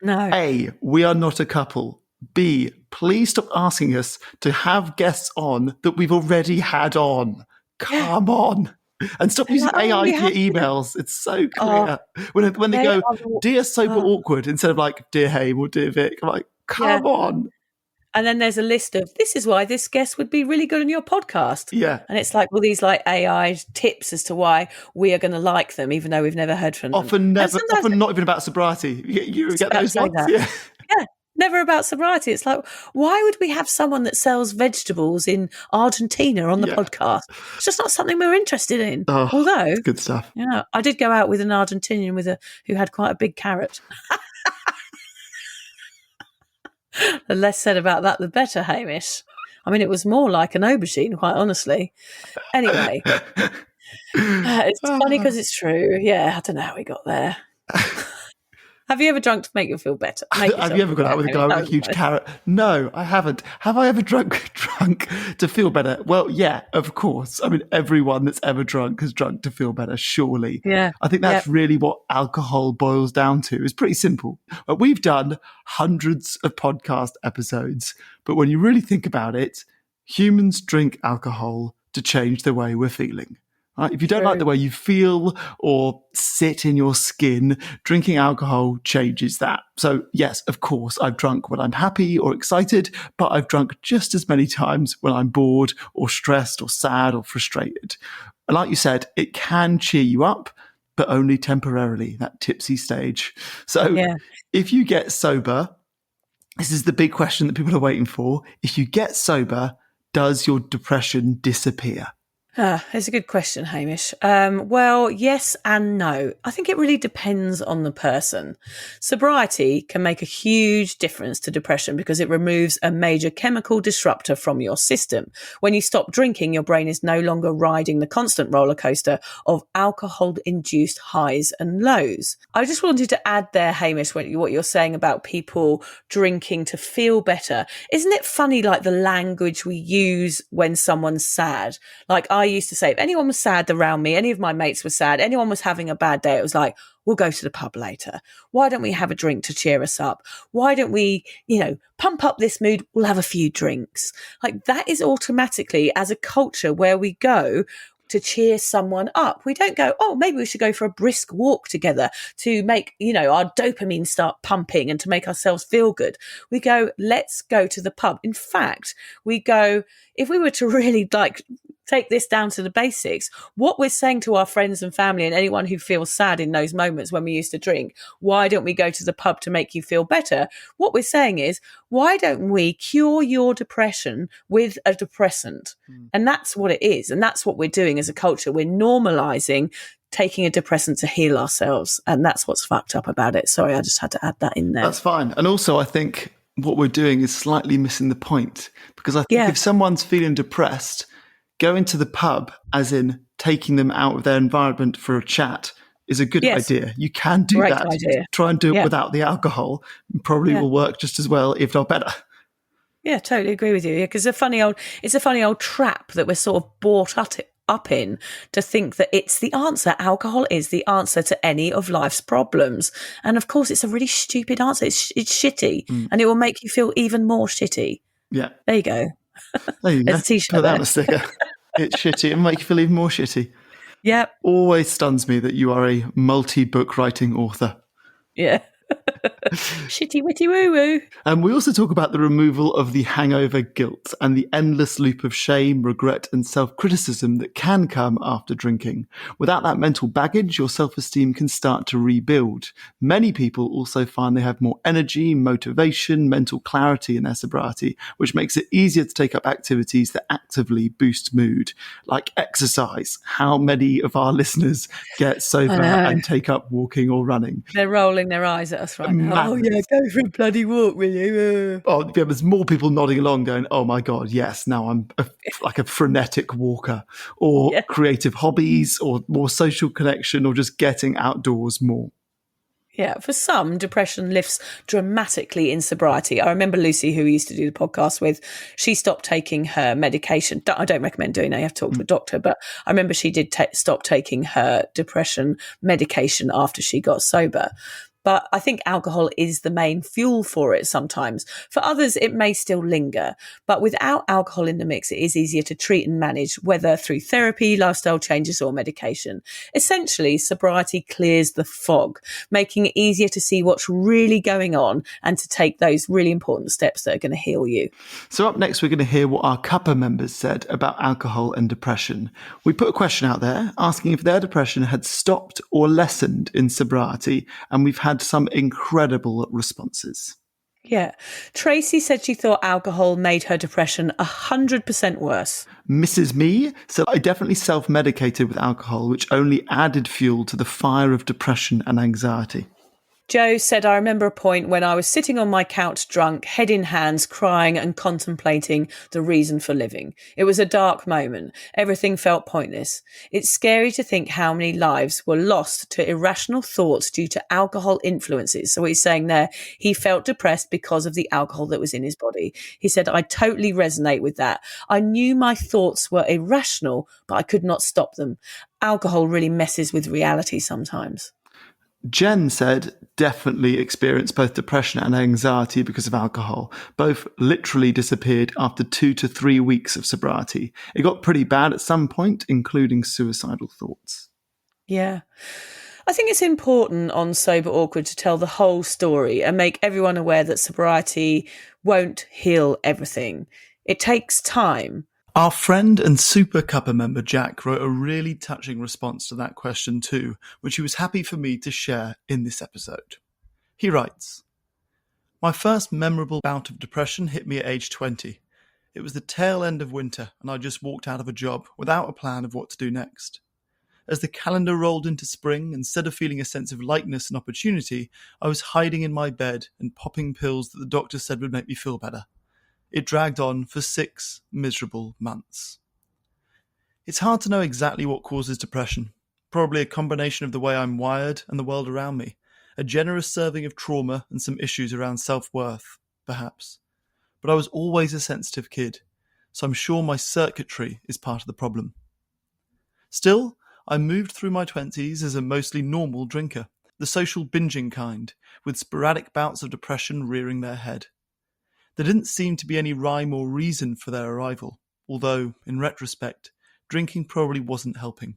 No. A, we are not a couple. B, please stop asking us to have guests on that we've already had on. Come on. And stop using AI for your emails. It's so clear. When they go, dear sober awkward, instead of like, dear Hame or dear Vic, I'm like, come on. And then there's a list of, this is why this guest would be really good on your podcast. Yeah. And it's like, well, these like AI tips as to why we are going to like them, even though we've never heard from them. Often not even about sobriety. You get those ones. Yeah. Never about sobriety. It's like, why would we have someone that sells vegetables in Argentina on the podcast? It's just not something we're interested in. Oh, although, good stuff. Yeah, I did go out with an Argentinian who had quite a big carrot. The less said about that, the better, Hamish. I mean, it was more like an aubergine, quite honestly. Anyway, it's funny because it's true. Yeah, I don't know how we got there. Have you ever drunk to make you feel better? Have you ever gone out with a guy with a huge carrot? No, I haven't. Have I ever drunk to feel better? Well, yeah, of course. I mean, everyone that's ever drunk has drunk to feel better, surely. Yeah. I think that's really what alcohol boils down to. It's pretty simple. We've done hundreds of podcast episodes, but when you really think about it, humans drink alcohol to change the way we're feeling. Right? If you don't like the way you feel or sit in your skin, drinking alcohol changes that. So yes, of course, I've drunk when I'm happy or excited, but I've drunk just as many times when I'm bored or stressed or sad or frustrated. And like you said, it can cheer you up, but only temporarily, that tipsy stage. So if you get sober, this is the big question that people are waiting for. If you get sober, does your depression disappear? It's a good question, Hamish. Well, yes and no. I think it really depends on the person. Sobriety can make a huge difference to depression because it removes a major chemical disruptor from your system. When you stop drinking, your brain is no longer riding the constant roller coaster of alcohol-induced highs and lows. I just wanted to add there, Hamish, what you're saying about people drinking to feel better. Isn't it funny, like the language we use when someone's sad? Like I used to say, if anyone was sad around me, any of my mates were sad, anyone was having a bad day, it was like, we'll go to the pub later. Why don't we have a drink to cheer us up? Why don't we, pump up this mood? We'll have a few drinks. Like that is automatically, as a culture, where we go to cheer someone up. We don't go, oh, maybe we should go for a brisk walk together to make, our dopamine start pumping and to make ourselves feel good. We go, let's go to the pub. In fact, we go, if we were to really take this down to the basics, what we're saying to our friends and family and anyone who feels sad in those moments when we used to drink, why don't we go to the pub to make you feel better? What we're saying is, why don't we cure your depression with a depressant? And that's what it is. And that's what we're doing as a culture. We're normalizing taking a depressant to heal ourselves. And that's what's fucked up about it. Sorry, I just had to add that in there. That's fine. And also, I think what we're doing is slightly missing the point, because I think if someone's feeling depressed, going to the pub, as in taking them out of their environment for a chat, is a good Yes. idea. You can do Great that. idea. Try and do it Yeah. without the alcohol. Probably Yeah. will work just as well, if not better. Yeah, totally agree with you. Because it's a funny old trap that we're sort of brought up in to think that it's the answer. Alcohol is the answer to any of life's problems. And of course, it's a really stupid answer. It's shitty, and it will make you feel even more shitty. Yeah. There you go. There you go. There's a t-shirt Put that on there. a sticker. It's shitty and make you feel even more shitty. Yep. Always stuns me that you are a multi-book writing author. Yeah. Shitty witty woo woo. And we also talk about the removal of the hangover guilt and the endless loop of shame, regret, and self-criticism that can come after drinking. Without that mental baggage, your self-esteem can start to rebuild. Many people also find they have more energy, motivation, mental clarity in their sobriety, which makes it easier to take up activities that actively boost mood, like exercise. How many of our listeners get sober and take up walking or running? They're rolling their eyes at us right now. Oh, yeah, go for a bloody walk, will you? Oh, yeah, there's more people nodding along going, oh my God, yes, now I'm like a frenetic walker, or creative hobbies, or more social connection, or just getting outdoors more. Yeah, for some, depression lifts dramatically in sobriety. I remember Lucy, who we used to do the podcast with, she stopped taking her medication. I don't recommend doing that. You have to talk to a doctor. But I remember she did stop taking her depression medication after she got sober. But I think alcohol is the main fuel for it sometimes. For others, it may still linger. But without alcohol in the mix, it is easier to treat and manage, whether through therapy, lifestyle changes, or medication. Essentially, sobriety clears the fog, making it easier to see what's really going on and to take those really important steps that are going to heal you. So up next, we're going to hear what our cuppa members said about alcohol and depression. We put a question out there asking if their depression had stopped or lessened in sobriety, and we've had some incredible responses. Yeah. Tracy said she thought alcohol made her depression 100% worse. Mrs. Me said, I definitely self-medicated with alcohol, which only added fuel to the fire of depression and anxiety. Joe said, I remember a point when I was sitting on my couch drunk, head in hands, crying and contemplating the reason for living. It was a dark moment. Everything felt pointless. It's scary to think how many lives were lost to irrational thoughts due to alcohol influences. So what he's saying there, he felt depressed because of the alcohol that was in his body. He said, I totally resonate with that. I knew my thoughts were irrational, but I could not stop them. Alcohol really messes with reality sometimes. Jen said, definitely experienced both depression and anxiety because of alcohol. Both literally disappeared after 2 to 3 weeks of sobriety. It got pretty bad at some point, including suicidal thoughts. Yeah. I think it's important on Sober Awkward to tell the whole story and make everyone aware that sobriety won't heal everything. It takes time. Our friend and super cuppa member Jack wrote a really touching response to that question too, which he was happy for me to share in this episode. He writes, my first memorable bout of depression hit me at age 20. It was the tail end of winter and I just walked out of a job without a plan of what to do next. As the calendar rolled into spring, instead of feeling a sense of lightness and opportunity, I was hiding in my bed and popping pills that the doctor said would make me feel better. It dragged on for 6 miserable months. It's hard to know exactly what causes depression. Probably a combination of the way I'm wired and the world around me. A generous serving of trauma and some issues around self-worth, perhaps. But I was always a sensitive kid, so I'm sure my circuitry is part of the problem. Still, I moved through my 20s as a mostly normal drinker, the social binging kind, with sporadic bouts of depression rearing their head. There didn't seem to be any rhyme or reason for their arrival, although, in retrospect, drinking probably wasn't helping.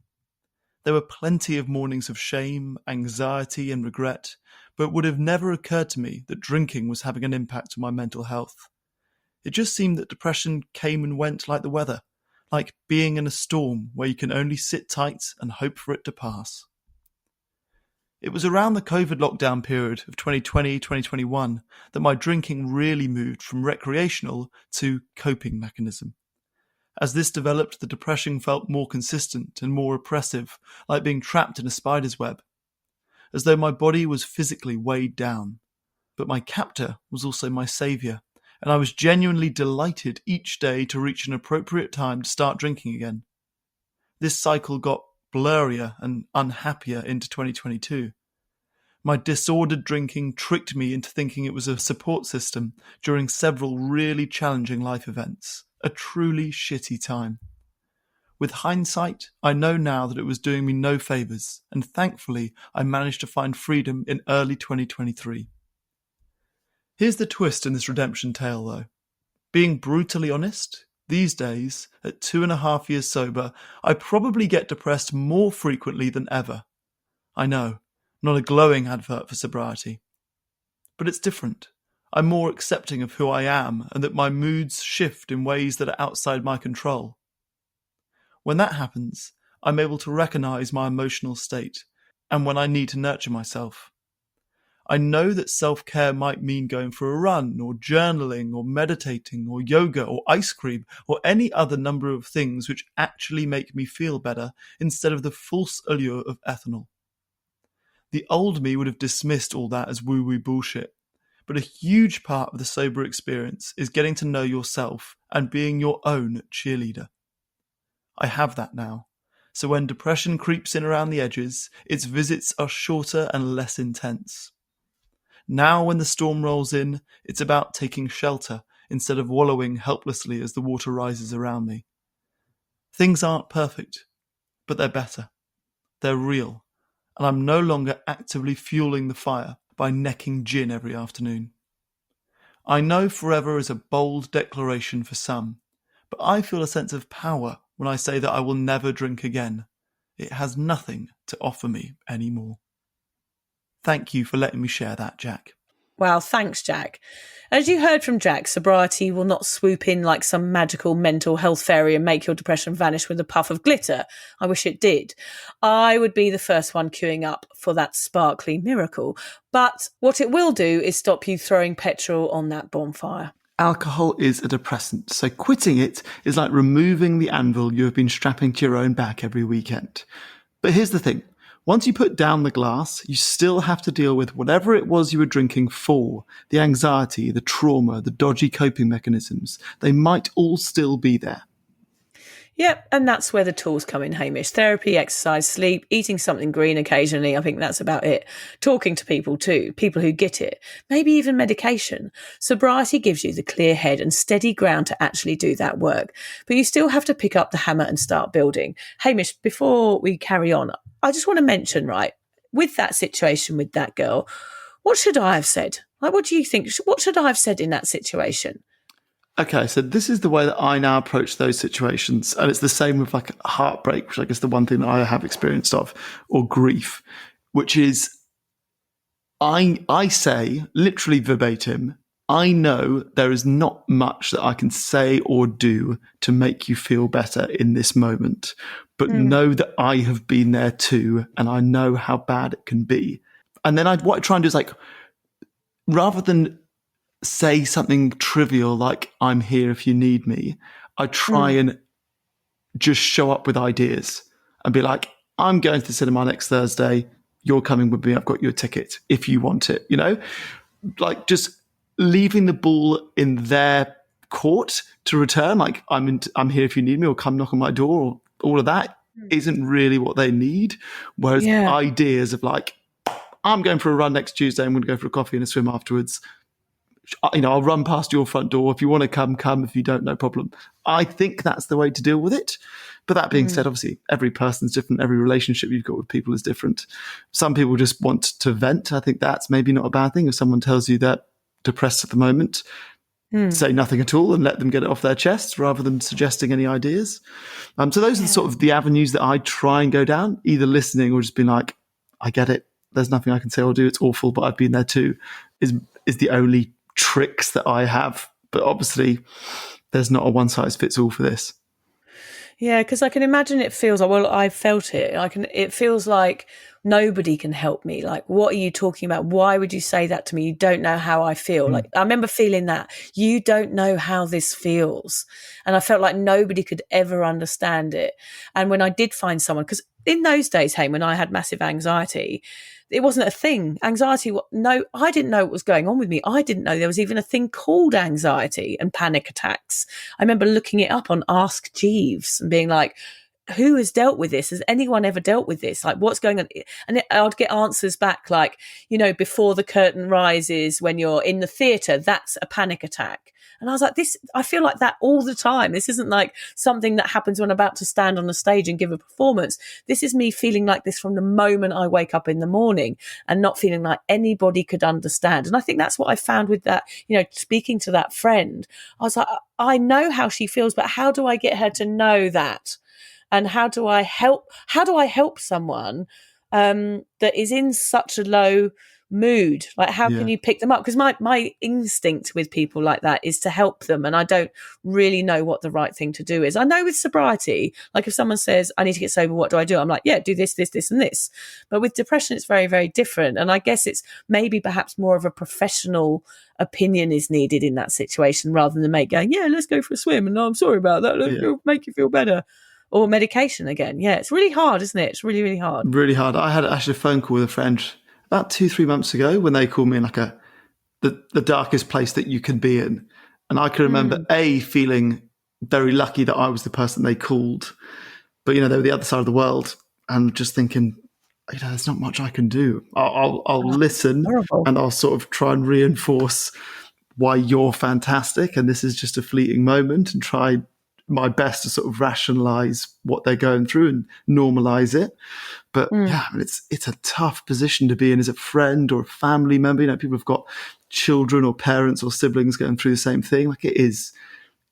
There were plenty of mornings of shame, anxiety, and regret, but it would have never occurred to me that drinking was having an impact on my mental health. It just seemed that depression came and went like the weather, like being in a storm where you can only sit tight and hope for it to pass. It was around the COVID lockdown period of 2020-2021 that my drinking really moved from recreational to coping mechanism. As this developed, the depression felt more consistent and more oppressive, like being trapped in a spider's web. As though my body was physically weighed down. But my captor was also my saviour, and I was genuinely delighted each day to reach an appropriate time to start drinking again. This cycle got blurrier and unhappier into 2022. My disordered drinking tricked me into thinking it was a support system during several really challenging life events. A truly shitty time. With hindsight, I know now that it was doing me no favours, and thankfully I managed to find freedom in early 2023. Here's the twist in this redemption tale though. Being brutally honest, these days, at 2.5 years sober, I probably get depressed more frequently than ever. I know, not a glowing advert for sobriety. But it's different. I'm more accepting of who I am and that my moods shift in ways that are outside my control. When that happens, I'm able to recognise my emotional state and when I need to nurture myself. I know that self-care might mean going for a run or journaling or meditating or yoga or ice cream or any other number of things which actually make me feel better instead of the false allure of ethanol. The old me would have dismissed all that as woo-woo bullshit, but a huge part of the sober experience is getting to know yourself and being your own cheerleader. I have that now, so when depression creeps in around the edges, its visits are shorter and less intense. Now when the storm rolls in, it's about taking shelter instead of wallowing helplessly as the water rises around me. Things aren't perfect, but they're better. They're real, and I'm no longer actively fueling the fire by necking gin every afternoon. I know forever is a bold declaration for some, but I feel a sense of power when I say that I will never drink again. It has nothing to offer me anymore. Thank you for letting me share that, Jack. Well, thanks, Jack. As you heard from Jack, sobriety will not swoop in like some magical mental health fairy and make your depression vanish with a puff of glitter. I wish it did. I would be the first one queuing up for that sparkly miracle. But what it will do is stop you throwing petrol on that bonfire. Alcohol is a depressant, so quitting it is like removing the anvil you have been strapping to your own back every weekend. But here's the thing. Once you put down the glass, you still have to deal with whatever it was you were drinking for. The anxiety, the trauma, the dodgy coping mechanisms. They might all still be there. Yep, and that's where the tools come in, Hamish. Therapy, exercise, sleep, eating something green occasionally. I think that's about it. Talking to people too, people who get it. Maybe even medication. Sobriety gives you the clear head and steady ground to actually do that work. But you still have to pick up the hammer and start building. Hamish, before we carry on, I just want to mention, right, with that situation with that girl, what should I have said? Like, what do you think? What should I have said in that situation? Okay, so this is the way that I now approach those situations. And it's the same with like heartbreak, which I guess the one thing that I have experienced of, or grief, which is I say, literally verbatim, I know there is not much that I can say or do to make you feel better in this moment, but know that I have been there too, and I know how bad it can be. And then what I try and do is like, rather than say something trivial like I'm here if you need me, I try and just show up with ideas and be like, I'm going to the cinema next Thursday. You're coming with me. I've got you a ticket if you want it, you know, like just leaving the ball in their court to return. Like I'm here if you need me, or come knock on my door, or all of that isn't really what they need. Whereas ideas of like, I'm going for a run next Tuesday. I'm going to go for a coffee and a swim afterwards. You know, I'll run past your front door. If you want to come, come. If you don't, no problem. I think that's the way to deal with it. But that being said, obviously, every person's different. Every relationship you've got with people is different. Some people just want to vent. I think that's maybe not a bad thing. If someone tells you they're depressed at the moment, say nothing at all and let them get it off their chest rather than suggesting any ideas. So those are sort of the avenues that I try and go down, either listening or just being like, I get it. There's nothing I can say or do. It's awful, but I've been there too, is the only tricks that I have. But obviously there's not a one size fits all for this. Yeah, because I can imagine it feels like, well, I felt it. It feels like nobody can help me. Like, what are you talking about? Why would you say that to me? You don't know how I feel. Like, I remember feeling that. You don't know how this feels. And I felt like nobody could ever understand it. And when I did find someone, because in those days, hey, when I had massive anxiety, it wasn't a thing. Anxiety, no, I didn't know what was going on with me. I didn't know there was even a thing called anxiety and panic attacks. I remember looking it up on Ask Jeeves and being like, who has dealt with this? Has anyone ever dealt with this? Like, what's going on? And I'd get answers back like, before the curtain rises, when you're in the theatre, that's a panic attack. And I was like, I feel like that all the time. This isn't like something that happens when I'm about to stand on the stage and give a performance. This is me feeling like this from the moment I wake up in the morning and not feeling like anybody could understand. And I think that's what I found with that, speaking to that friend. I was like, I know how she feels, but how do I get her to know that? And how do I help someone that is in such a low mood? Like, how can you pick them up? Because my instinct with people like that is to help them, and I don't really know what the right thing to do is. I know with sobriety, like if someone says, I need to get sober, what do I do? I'm like, yeah, do this, this, this, and this. But with depression, it's very, very different. And I guess it's maybe perhaps more of a professional opinion is needed in that situation, rather than the mate going, yeah, let's go for a swim, and I'm sorry about that, it'll make you feel better. Or medication again. Yeah, it's really hard, isn't it? It's really, really hard. Really hard. I had actually a phone call with a friend about 2-3 months ago when they called me in like the darkest place that you can be in. And I can remember feeling very lucky that I was the person they called. But, they were the other side of the world. And just thinking, there's not much I can do. I'll listen horrible. And I'll sort of try and reinforce why you're fantastic. And this is just a fleeting moment, and try my best to sort of rationalize what they're going through and normalize it. But it's a tough position to be in as a friend or a family member. People have got children or parents or siblings going through the same thing. Like it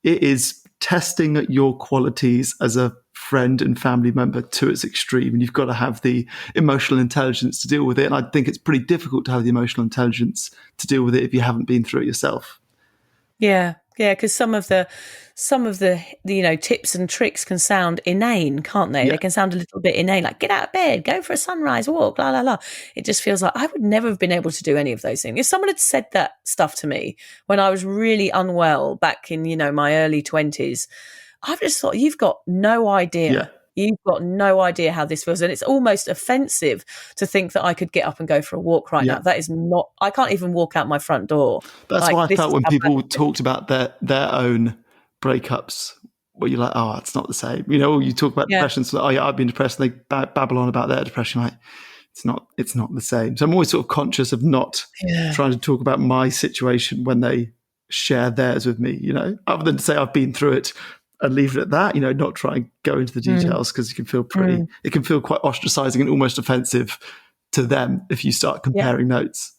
is testing your qualities as a friend and family member to its extreme. And you've got to have the emotional intelligence to deal with it. And I think it's pretty difficult to have the emotional intelligence to deal with it if you haven't been through it yourself. Yeah. Yeah, because some of the tips and tricks can sound inane, can't they? Yeah. They can sound a little bit inane, like get out of bed, go for a sunrise walk, la la la. It just feels like I would never have been able to do any of those things. If someone had said that stuff to me when I was really unwell back in my early 20s, I've just thought, you've got no idea. Yeah. You've got no idea how this feels. And it's almost offensive to think that I could get up and go for a walk right now. That is not, I can't even walk out my front door. That's why I felt when people talked about their own breakups, where you're like, oh, it's not the same. You talk about depression, so oh yeah, I've been depressed, and they babble on about their depression. Like, it's not the same. So I'm always sort of conscious of not trying to talk about my situation when they share theirs with me, other than to say I've been through it and leave it at that, not try and go into the details, because it can feel it can feel quite ostracizing and almost offensive to them if you start comparing notes.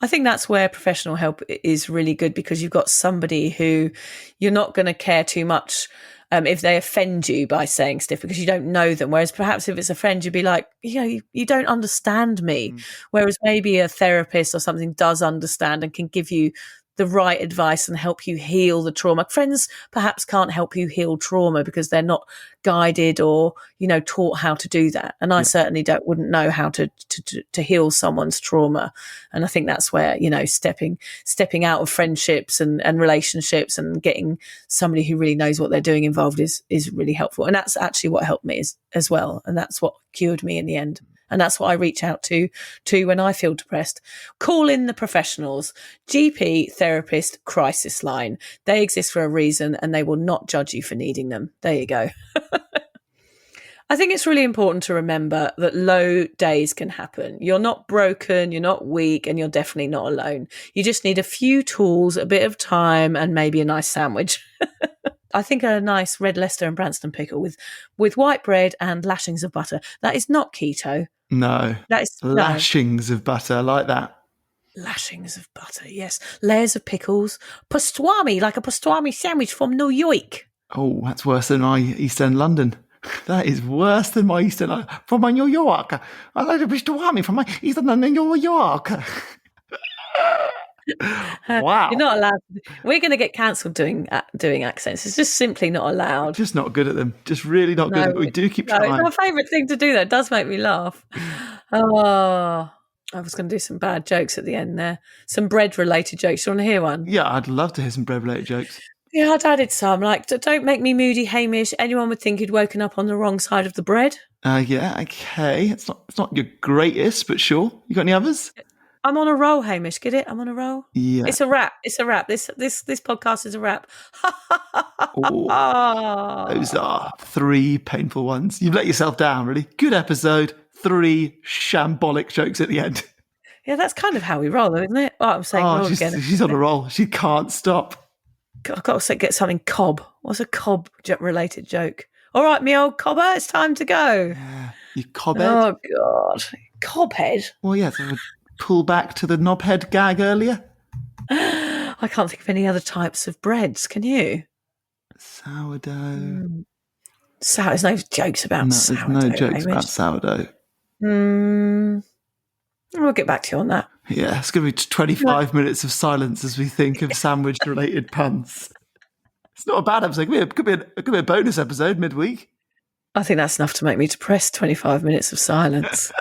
I think that's where professional help is really good, because you've got somebody who you're not going to care too much if they offend you by saying stuff, because you don't know them. Whereas perhaps if it's a friend, you'd be like, you don't understand me. Whereas maybe a therapist or something does understand and can give you the right advice and help you heal the trauma. Friends perhaps can't help you heal trauma because they're not guided or, taught how to do that. And I certainly wouldn't know how to heal someone's trauma. And I think that's where, stepping out of friendships and relationships and getting somebody who really knows what they're doing involved is really helpful. And that's actually what helped me as well. And that's what cured me in the end. And that's what I reach out to when I feel depressed. Call in the professionals, GP, therapist, crisis line. They exist for a reason, and they will not judge you for needing them. There you go. I think it's really important to remember that low days can happen. You're not broken, you're not weak, and you're definitely not alone. You just need a few tools, a bit of time, and maybe a nice sandwich. I think a nice red Leicester and Branston pickle with white bread and lashings of butter. That is not keto. No. That is lashings of butter. I like that. Lashings of butter, yes. Layers of pickles. Pastrami, like a pastrami sandwich from New York. Oh, that's worse than my East End London. That is worse than my East End from my New York. I like a pastrami from my East End London, New York. Wow. You're not allowed. We're going to get cancelled doing accents. It's just simply not allowed. Just not good at them. Just really not good. But we do keep trying. It's my favourite thing to do. That does make me laugh. Oh, I was going to do some bad jokes at the end there. Some bread-related jokes. You want to hear one? Yeah, I'd love to hear some bread-related jokes. Yeah, I'd added some. Like, don't make me moody, Hamish. Anyone would think you'd woken up on the wrong side of the bread. Yeah, okay. It's not your greatest, but sure. You got any others? I'm on a roll, Hamish. Get it? I'm on a roll. Yeah. It's a wrap. It's a wrap. This podcast is a wrap. Those are 3 painful ones. You've let yourself down, really. Good episode. 3 shambolic jokes at the end. Yeah, that's kind of how we roll, though, isn't it? Oh, I'm saying roll again. She's on a roll. She can't stop. I've got to get something cob. What's a cob-related joke? All right, me old cobber, it's time to go. Yeah, you cobhead. Oh, God. Cobhead? Well, yeah, so pull back to the knobhead gag earlier. I can't think of any other types of breads, can you? Sourdough. There's no jokes about sourdough. There's no jokes about sourdough. We'll get back to you on that. Yeah, it's going to be 25 minutes of silence as we think of sandwich-related puns. It's not a bad episode. It could be a bonus episode midweek. I think that's enough to make me depressed, 25 minutes of silence.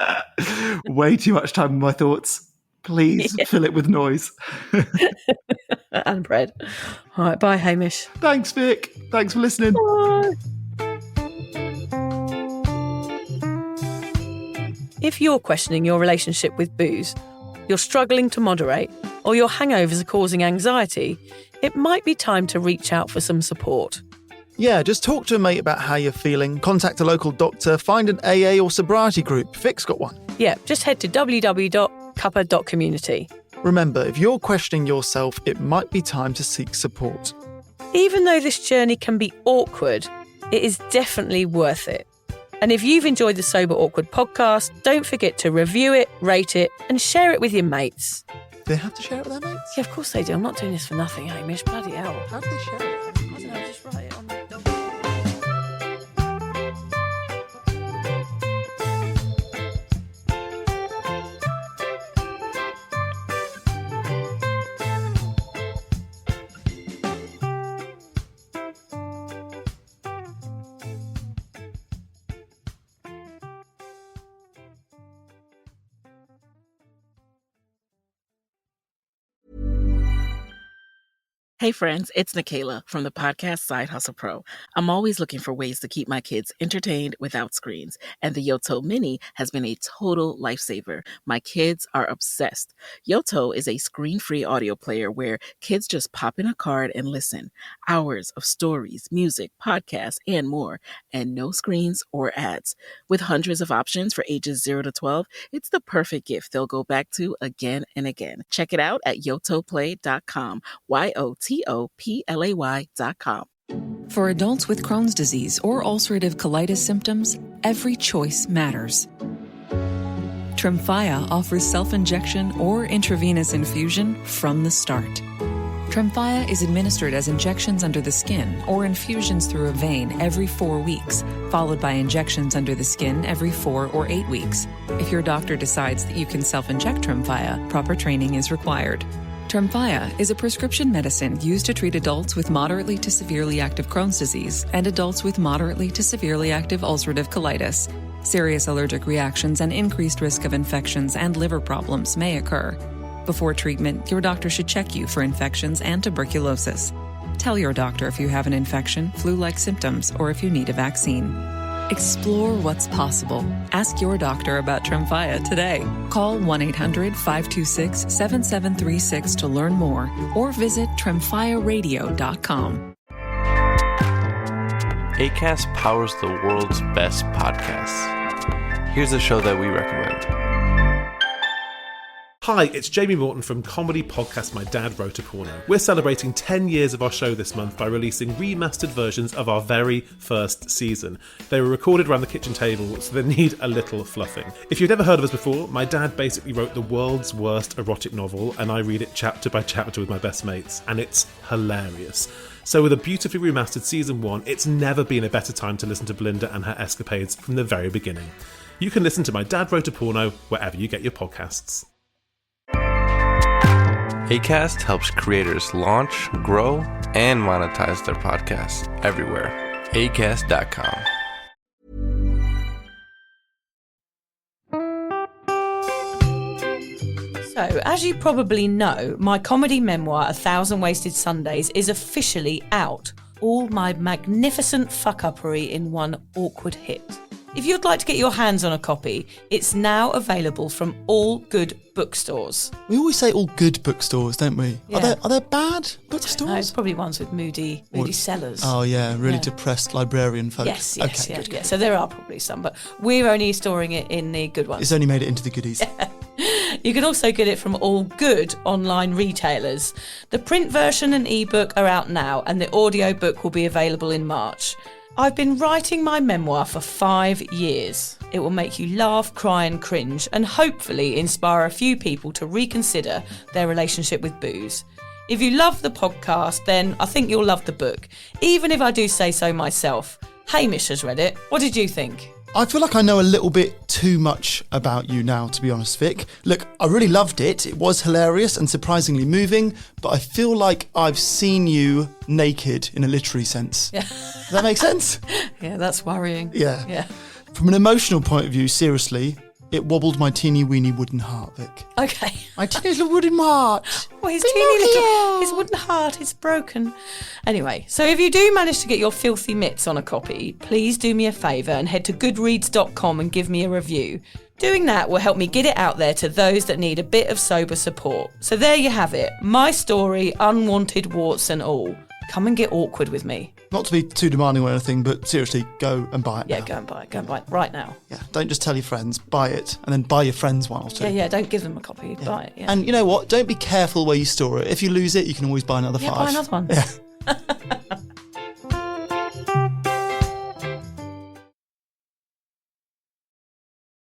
Way too much time in my thoughts. Please fill it with noise. And bread. All right, bye, Hamish. Thanks, Vic. Thanks for listening. Bye. If you're questioning your relationship with booze, you're struggling to moderate, or your hangovers are causing anxiety, it might be time to reach out for some support. Yeah, just talk to a mate about how you're feeling, contact a local doctor, find an AA or sobriety group. Vic's got one. Yeah, just head to www.cuppa.community. Remember, if you're questioning yourself, it might be time to seek support. Even though this journey can be awkward, it is definitely worth it. And if you've enjoyed the Sober Awkward podcast, don't forget to review it, rate it, and share it with your mates. Do they have to share it with their mates? Yeah, of course they do. I'm not doing this for nothing, Hamish. Bloody hell. How do they share it? I don't know, just write it on the document. Hey friends, it's Nikayla from the podcast Side Hustle Pro. I'm always looking for ways to keep my kids entertained without screens, and the Yoto Mini has been a total lifesaver. My kids are obsessed. Yoto is a screen-free audio player where kids just pop in a card and listen. Hours of stories, music, podcasts, and more, and no screens or ads. With hundreds of options for ages 0 to 12, it's the perfect gift they'll go back to again and again. Check it out at yotoplay.com. YOTOPLAY.com. For adults with Crohn's disease or ulcerative colitis symptoms, every choice matters. Tremfya offers self-injection or intravenous infusion from the start. Tremfya is administered as injections under the skin or infusions through a vein every 4 weeks, followed by injections under the skin every 4 or 8 weeks. If your doctor decides that you can self-inject Tremfya, proper training is required. Tremfya is a prescription medicine used to treat adults with moderately to severely active Crohn's disease and adults with moderately to severely active ulcerative colitis. Serious allergic reactions and increased risk of infections and liver problems may occur. Before treatment, your doctor should check you for infections and tuberculosis. Tell your doctor if you have an infection, flu-like symptoms, or if you need a vaccine. Explore what's possible. Ask your doctor about Tremfya today. Call 1-800-526-7736 to learn more or visit tremfyaradio.com. Acast powers the world's best podcasts. Here's a show that we recommend. Hi, it's Jamie Morton from comedy podcast My Dad Wrote a Porno. We're celebrating 10 years of our show this month by releasing remastered versions of our very first season. They were recorded around the kitchen table, so they need a little fluffing. If you've never heard of us before, my dad basically wrote the world's worst erotic novel, and I read it chapter by chapter with my best mates, and it's hilarious. So with a beautifully remastered season 1, it's never been a better time to listen to Belinda and her escapades from the very beginning. You can listen to My Dad Wrote a Porno wherever you get your podcasts. Acast helps creators launch, grow, and monetize their podcasts everywhere. Acast.com. So, as you probably know, my comedy memoir, 1,000 Wasted Sundays, is officially out. All my magnificent fuck-uppery in one awkward hit. If you'd like to get your hands on a copy, it's now available from all good bookstores. We always say all good bookstores, don't we? Yeah. Are there bad No, bookstores? it's probably ones with moody sellers. Oh yeah, really Yeah. depressed librarian folk. Yes, Okay, yeah, good. yeah. So there are probably some, but we're only storing it in the good ones. It's only made it into the goodies. You can also get it from all good online retailers. The print version and ebook are out now, and the audiobook will be available in March. I've been writing my memoir for 5 years. It will make you laugh, cry and cringe, and hopefully inspire a few people to reconsider their relationship with booze. If you love the podcast, then I think you'll love the book, even if I do say so myself. Hamish has read it. What did you think? I feel like I know a little bit too much about you now, to be honest, Vic. Look, I really loved it. It was hilarious and surprisingly moving, but I feel like I've seen you naked in a literary sense. Yeah. Does that make sense? Yeah, that's worrying. Yeah. From an emotional point of view, seriously, it wobbled my teeny weeny wooden heart, Vic. Okay. My teeny little wooden heart. Well, his wooden heart is broken. Anyway, so if you do manage to get your filthy mitts on a copy, please do me a favour and head to goodreads.com and give me a review. Doing that will help me get it out there to those that need a bit of sober support. So there you have it. My story, unwanted warts and all. Come and get awkward with me. Not to be too demanding or anything, but seriously, go and buy it Yeah, now. go and buy it. Go and buy it right now. Yeah, don't just tell your friends, buy it, and then buy your friends one or two. Yeah, don't give them a copy. Buy it. Yeah. And you know what? Don't be careful where you store it. If you lose it, you can always buy another 5. Buy another one. Yeah.